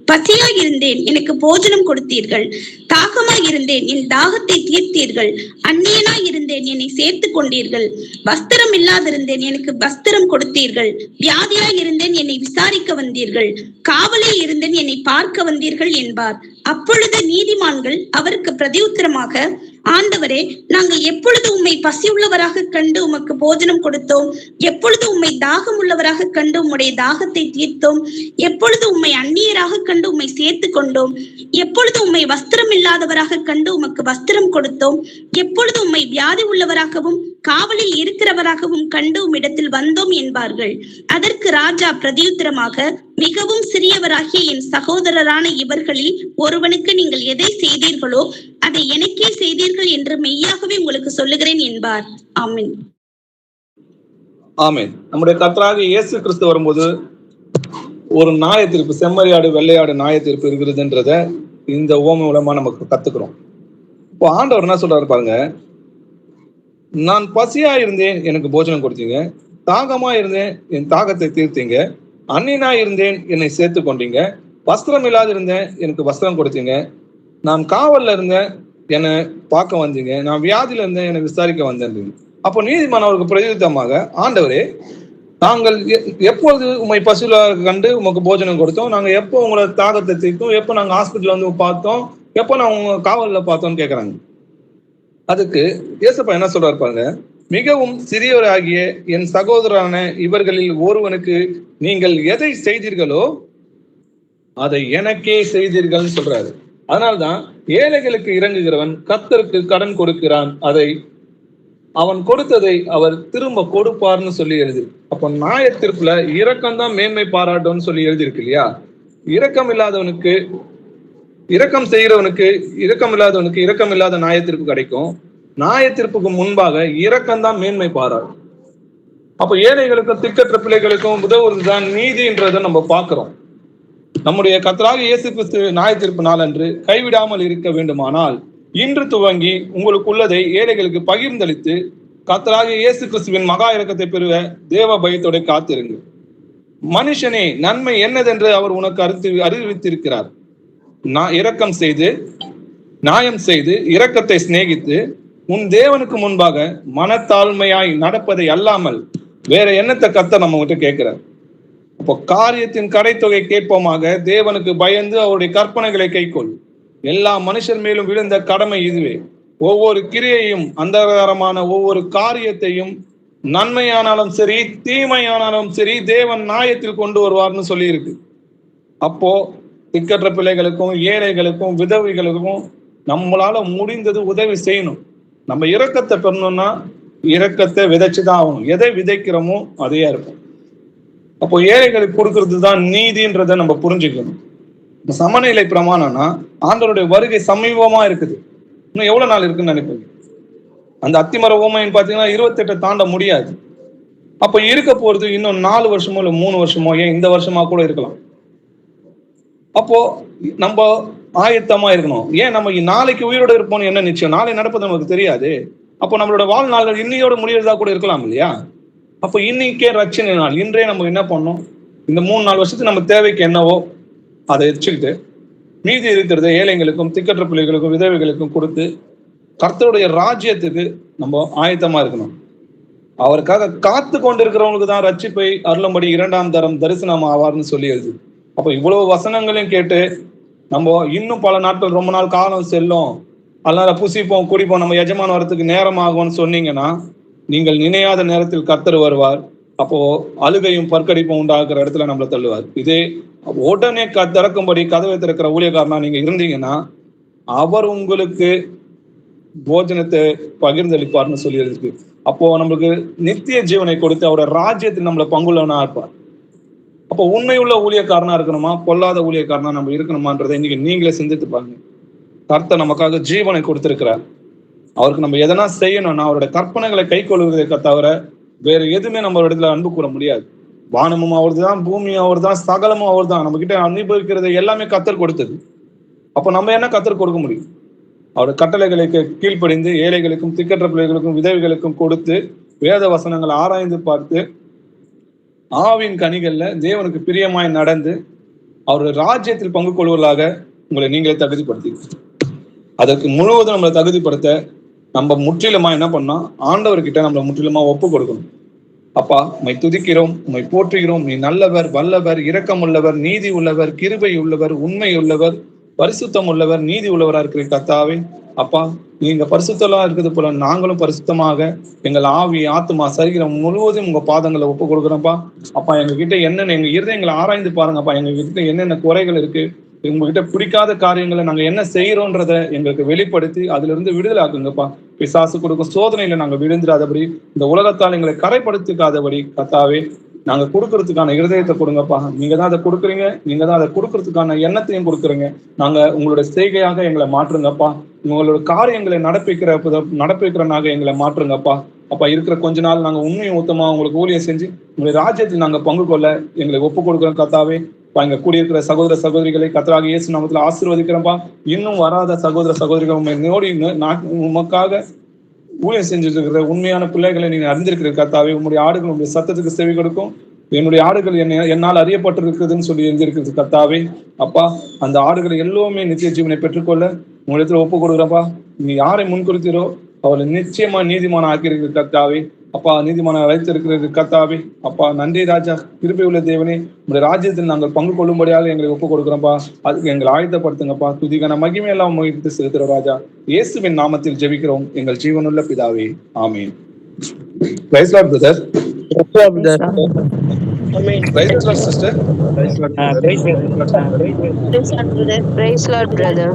பசியாய் இருந்தேன், எனக்கு போஜனம் கொடுத்தீர்கள். தாகமாய் இருந்தேன், என் தாகத்தை தீர்த்தீர்கள். அந்நியனாய் இருந்தேன், என்னை சேர்த்து கொண்டீர்கள். வஸ்திரம் இல்லாதிருந்தேன், எனக்கு வஸ்திரம் கொடுத்தீர்கள். வியாதியாய் இருந்தேன், என்னை விசாரிக்க வந்தீர்கள். காவலில் இருந்தேன், என்னை பார்க்க வந்தீர்கள் என்பார். அப்பொழுது நீதிமான்கள் அவருக்கு பிரதியுத்தரமாக, ஆண்டவரே, நாங்கள் எப்பொழுது உம்மை பசியுள்ளவராக கண்டு உமக்கு போஜனம் கொடுத்தோம்? எப்பொழுது உம்மை தாகம் உள்ளவராக கண்டு உம்முடைய தாகத்தை தீர்த்தோம்? எப்பொழுது உம்மை அந்நியராக கண்டு உம்மை சேர்த்து கொண்டோம்? எப்பொழுது உம்மை வஸ்திரம் இல்லாதவராக கண்டு உமக்கு வஸ்திரம் கொடுத்தோம்? எப்பொழுது உம்மை வியாதி உள்ளவராகவும் காவலில் இருக்கிறவராகவும் கண்டு உம்மிடத்தில் வந்தோம் என்பார்கள். அதற்கு ராஜா பிரதியுத்தரமாக, மிகவும் சிறியவராகிய என் சகோதரரான இவர்களில் ஒருவனுக்கு நீங்கள் எதை செய்தீர்களோ அதை எனக்கே செய்தீர்கள் என்று மெய்யாகவே உங்களுக்கு சொல்லுகிறேன் என்பார். ஆமென். ஆமென். நம்முடைய கர்த்தராகிய இயேசு கிறிஸ்து வரும்போது ஒரு நியாயத்தீர்ப்பு, செம்மறியாடு வெள்ளையாடு நியாயத்தீர்ப்பு இருக்கிறதுன்றத இந்த ஓமை மூலமா நமக்கு கத்துக்கிறோம். இப்போ ஆண்டவர் என்ன சொல்றாரு பாருங்க, நான் பசியா இருந்தேன், எனக்கு போஜனம் கொடுத்தீங்க. தாகமா இருந்தேன், என் தாகத்தை தீர்த்தீங்க. அந்நியனா இருந்தேன், என்னை சேர்த்து கொண்டீங்க. வஸ்திரம் இல்லாத இருந்தேன், எனக்கு வஸ்திரம் கொடுத்தீங்க. நான் காவல்ல இருந்தேன், என்னை பார்க்க வந்தீங்க. நான் வியாதியில இருந்தேன், என்னை விசாரிக்க வந்தேன். அப்போ நீதிமான் அவருக்கு பிரதியுத்தரமாக, ஆண்டவரே, நாங்கள் எப்பொழுது உண்மை பசுல கண்டு உமக்கு போஜனம் கொடுத்தோம்? நாங்க எப்போ உங்களோட தாகத்தை தீர்த்தோம்? எப்போ நாங்க ஹாஸ்பிட்டல் வந்து பார்த்தோம்? எப்போ நான் உங்க காவல்ல பார்த்தோம்னு கேட்கறாங்க. அதுக்கு இயேசுப்பா என்ன சொல்றாரு பாருங்க, மிகவும் சிறியவராகிய என் சகோதரரான இவர்களில் ஒருவனுக்கு நீங்கள் எதை செய்தீர்களோ அதை எனக்கே செய்தீர்கள் சொல்றாரு. அதனால்தான் ஏழைகளுக்கு இறங்குகிறவன் கர்த்தருக்கு கடன் கொடுக்கிறான், அதை அவன் கொடுத்ததை அவர் திரும்ப கொடுப்பார்னு சொல்லி எழுது. அப்ப நியாயத்தீர்ப்புல இரக்கம் தான் மேன்மை பாராட்டும்னு சொல்லி எழுதியிருக்கு இல்லையா? இரக்கம் இல்லாதவனுக்கு, இரக்கம் செய்கிறவனுக்கு, இரக்கம் இல்லாதவனுக்கு இரக்கம் இல்லாத நியாயத்தீர்ப்பு கிடைக்கும். நியாயத்தீர்ப்புக்கு முன்பாக இரக்கம் தான் மேன்மை பாராட்டும். அப்ப ஏழைகளுக்கும் திக்கற்ற பிள்ளைகளுக்கும் உதவுறதுதான் நீதின்றதை நம்ம பார்க்கிறோம். நம்முடைய கர்த்தராகிய இயேசு கிறிஸ்து நியாயத்தீர்ப்பு நாளன்று கைவிடாமல் இருக்க வேண்டுமானால் இன்று துவங்கி உங்களுக்குள்ளதை ஏழைகளுக்கு பகிர்ந்தளித்து கர்த்தராகிய இயேசு கிறிஸ்துவின் மகா இரக்கத்தை பெறுவ தேவ பயத்தோட காத்திருங்க. மனுஷனே, நன்மை என்னதென்று அவர் உனக்கு அறிவித்திருக்கிறார். இரக்கம் செய்து, நியாயம் செய்து, இரக்கத்தை சிநேகித்து உன் தேவனுக்கு முன்பாக மனத்தாழ்மையாய் நடப்பதை அல்லாமல் வேற என்னத்தை கர்த்தர் நம்ம கிட்ட கேட்கிறார். அப்போ காரியத்தின் கடைத்தொகை கேட்போமாக தேவனுக்கு பயந்து அவருடைய கற்பனைகளை கைக்கொள். எல்லா மனுஷர் மேலும் விழுந்த கடமை இதுவே. ஒவ்வொரு கிரியையும், அந்தகாரமான ஒவ்வொரு காரியத்தையும், நன்மையானாலும் சரி தீமையானாலும் சரி, தேவன் நியாயத்தில் கொண்டு வருவார்னு சொல்லி இருக்கு. அப்போ திக்கற்ற பிள்ளைகளுக்கும் ஏழைகளுக்கும் விதவைகளுக்கும் நம்மளால முடிந்தது உதவி செய்யணும். நம்ம இரக்கத்தை பெறணும்னா இரக்கத்தை விதைச்சுதான் ஆகணும். எதை விதைக்கிறோமோ அதையா இருக்கும். அப்போ ஏழைகளுக்கு கொடுக்கறது தான் நீதின்றதை நம்ம புரிஞ்சுக்கணும். சமநிலை பிரமாணம்னா ஆண்டவருடைய வருகை சமீபமா இருக்குது. இன்னும் எவ்வளவு நாள் இருக்குன்னு நினைப்பீங்க? அந்த அத்திமர ஓமைன்னு பாத்தீங்கன்னா 28 தாண்ட முடியாது. அப்ப இருக்க போறது இன்னும் 4 வருஷமோ இல்ல 3 வருஷமோ, ஏன் இந்த வருஷமா கூட இருக்கலாம். அப்போ நம்ம ஆயத்தமா இருக்கணும். ஏன் நம்ம நாளைக்கு உயிரோட இருப்போம்னு என்ன நிச்சயம்? நாளை நடப்பது நமக்கு தெரியாது. அப்போ நம்மளோட வாழ்நாள்கள் இன்னையோட முடியறதா கூட இருக்கலாம் இல்லையா? அப்போ இன்னைக்கே ரட்சணை நாள். இன்றே நம்ம என்ன பண்ணோம்? இந்த 3-4 வருஷத்துக்கு நம்ம தேவைக்கு என்னவோ அதை வச்சுக்கிட்டு மீதி இருக்கிறத ஏழைங்களுக்கும் திக்கற்ற பிள்ளைகளுக்கும் விதவைகளுக்கும் கொடுத்து கர்த்தருடைய ராஜ்யத்துக்கு நம்ம ஆயத்தமா இருக்கணும். அவருக்காக காத்து கொண்டிருக்கிறவங்களுக்கு தான் ரட்சிப்பை அருளும்படி 2ஆம் தரம் தரிசனம் ஆவார்னு சொல்லி எழுது. அப்போ இவ்வளவு வசனங்களையும் கேட்டு நம்ம இன்னும் பல நாட்கள், ரொம்ப நாள் காலம் செல்லும், அதனால புசிப்போம் குடிப்போம், நம்ம எஜமான வரத்துக்கு நேரம் ஆகும்னு சொன்னீங்கன்னா நீங்கள் நினையாத நேரத்தில் கர்த்தர் வருவார். அப்போ அழுகையும் பற்கடிப்பும் உண்டாக்குற இடத்துல நம்மளை தள்ளுவார். இதே உடனே திறக்கும்படி கதவை திறக்கிற ஊழியக்காரனா நீங்க இருந்தீங்கன்னா அவர் உங்களுக்கு போஜனத்தை பகிர்ந்தளிப்பார்னு சொல்லி இருக்கு. அப்போ நம்மளுக்கு நித்திய ஜீவனை கொடுத்து அவரோட ராஜ்யத்தில் நம்மளை பங்குள்ளவனா இருப்பார். அப்போ உண்மையுள்ள ஊழியக்காரனா இருக்கணுமா, பொல்லாத ஊழியக்காரனா நம்ம இருக்கணுமான்றதை இன்னைக்கு நீங்களே சிந்தித்து பாருங்க. கர்த்தர் நமக்காக ஜீவனை கொடுத்திருக்கிறார். அவருக்கு நம்ம எதனா செய்யணும்னா அவருடைய கற்பனைகளை கை கொள்வதை தவிர வேற எதுவுமே நம்ம இடத்துல அன்பு கூற முடியாது. வானமும் அவர் தான், பூமியும் அவர் தான், சகலமும் அவர் தான். நம்ம கிட்ட அனுபவிக்கிறது எல்லாமே கர்த்தர் கொடுத்தது. அப்போ நம்ம என்ன கர்த்தர் கொடுக்க முடியும்? அவருடைய கட்டளைகளுக்கு கீழ்ப்படிந்து ஏழைகளுக்கும் திக்கற்ற பிள்ளைகளுக்கும் விதவைகளுக்கும் கொடுத்து வேத வசனங்களை ஆராய்ந்து பார்த்து ஆவின் கனிகள்ல தேவனுக்கு பிரியமாய் நடந்து அவருடைய ராஜ்யத்தில் பங்கு கொள்வதாக உங்களை நீங்களே தகுதிப்படுத்தி, அதற்கு முழுவதும் நம்மளை தகுதிப்படுத்த நம்ம முற்றிலுமா என்ன பண்ணா, ஆண்டவர்கிட்ட நம்மளை முற்றிலுமா ஒப்பு கொடுக்கணும். அப்பா, உம்மை துதிக்கிறோம், உம்மை போற்றுகிறோம். நீ நல்லவர், வல்லவர், இரக்கம் உள்ளவர், நீதி உள்ளவர், கிருபை உள்ளவர், உண்மை உள்ளவர், பரிசுத்தம் உள்ளவர், நீதி உள்ளவரா இருக்கிற கர்த்தாவே. அப்பா, நீங்க பரிசுத்தலா இருக்கிறது போல நாங்களும் பரிசுத்தமாக எங்கள் ஆவி, ஆத்மா, சரீரம் முழுவதும் உங்க பாதங்களை ஒப்பு கொடுக்குறோம்ப்பா. அப்பா, எங்க கிட்ட என்னென்ன, எங்க இருதயங்களை ஆராய்ந்து பாருங்கப்பா. எங்க கிட்ட என்னென்ன குறைகள் இருக்கு, உங்ககிட்ட பிடிக்காத காரியங்களை நாங்க என்ன செய்யறோன்றத எங்களுக்கு வெளிப்படுத்தி அதுல இருந்து விடுதலை ஆக்குங்கப்பா. பிசாசு கொடுக்கும் சோதனையில நாங்க விழுந்துடாதபடி, இந்த உலகத்தால் எங்களை கரைப்படுத்திக்காதபடி கர்த்தாவே, நாங்க கொடுக்கறதுக்கான இருதயத்தை கொடுங்கப்பா. நீங்க தான் அதை கொடுக்குறீங்க, நீங்க தான் அதை கொடுக்கறதுக்கான எண்ணத்தையும் கொடுக்குறீங்க. நாங்க உங்களுடைய செய்கையாக எங்களை மாற்றுங்கப்பா. உங்களோட காரியங்களை நடப்பிக்கிறனாக எங்களை மாற்றுங்கப்பா. அப்பா, இருக்கிற கொஞ்ச நாள் நாங்க உண்மையும் ஊத்தமா உங்களுக்கு ஊழியம் செஞ்சு உங்களுடைய ராஜ்யத்தில் நாங்க பங்கு கொள்ள எங்களை ஒப்பு கொடுக்குறோம் கர்த்தாவே. இங்க கூடியிருக்கிற சகோதர சகோதரிகளை கர்த்தராகிய இயேசு நாமத்துல ஆசீர்வதிக்கிறோம்பா. இன்னும் வராத சகோதர சகோதரிகள் உண்மை நோடி உமக்காக ஊழியம் செஞ்சுட்டு இருக்கிற உண்மையான பிள்ளைகளை நீங்க அறிந்திருக்கிற கர்த்தாவே. உங்களுடைய ஆடுகள் உங்களுடைய சத்தத்துக்கு செவி கொடுக்கும். என்னுடைய ஆடுகள் என்னால் அறியப்பட்டிருக்குதுன்னு சொல்லி எழுந்திருக்கிறது கர்த்தாவே. அப்பா, அந்த ஆடுகளை எல்லோருமே நித்திய ஜீவனை பெற்றுக்கொள்ள உங்களிடத்துல ஒப்பு கொடுக்குறப்பா. நீ யாரை முன்குறித்தீரோ அவளை நிச்சயமா நீதிமான ஆக்கியிருக்கிற கர்த்தாவே. அப்பா, நீதிமான அழைத்திருக்கிறது கர்த்தாவே. அப்பா, நன்றி ராஜா, கிருபை உள்ள தேவனே. உங்களுடைய ராஜ்யத்தில் நாங்கள் பங்கு கொள்ளும்படியாக எங்களை ஒப்பு கொடுக்குறோம்ப்பா. அதுக்கு எங்களை ஆயத்தப்படுத்துங்கப்பா. துதிக்கான மகிமையெல்லாம் முயற்சி செலுத்துற ராஜா, இயேசுவின் நாமத்தில் ஜெபிக்கிறோம் எங்கள் ஜீவனுள்ள பிதாவே, ஆமீன். Praise Lord brother. Praise Lord sister. Praise Lord, brother. Praise Lord, brother.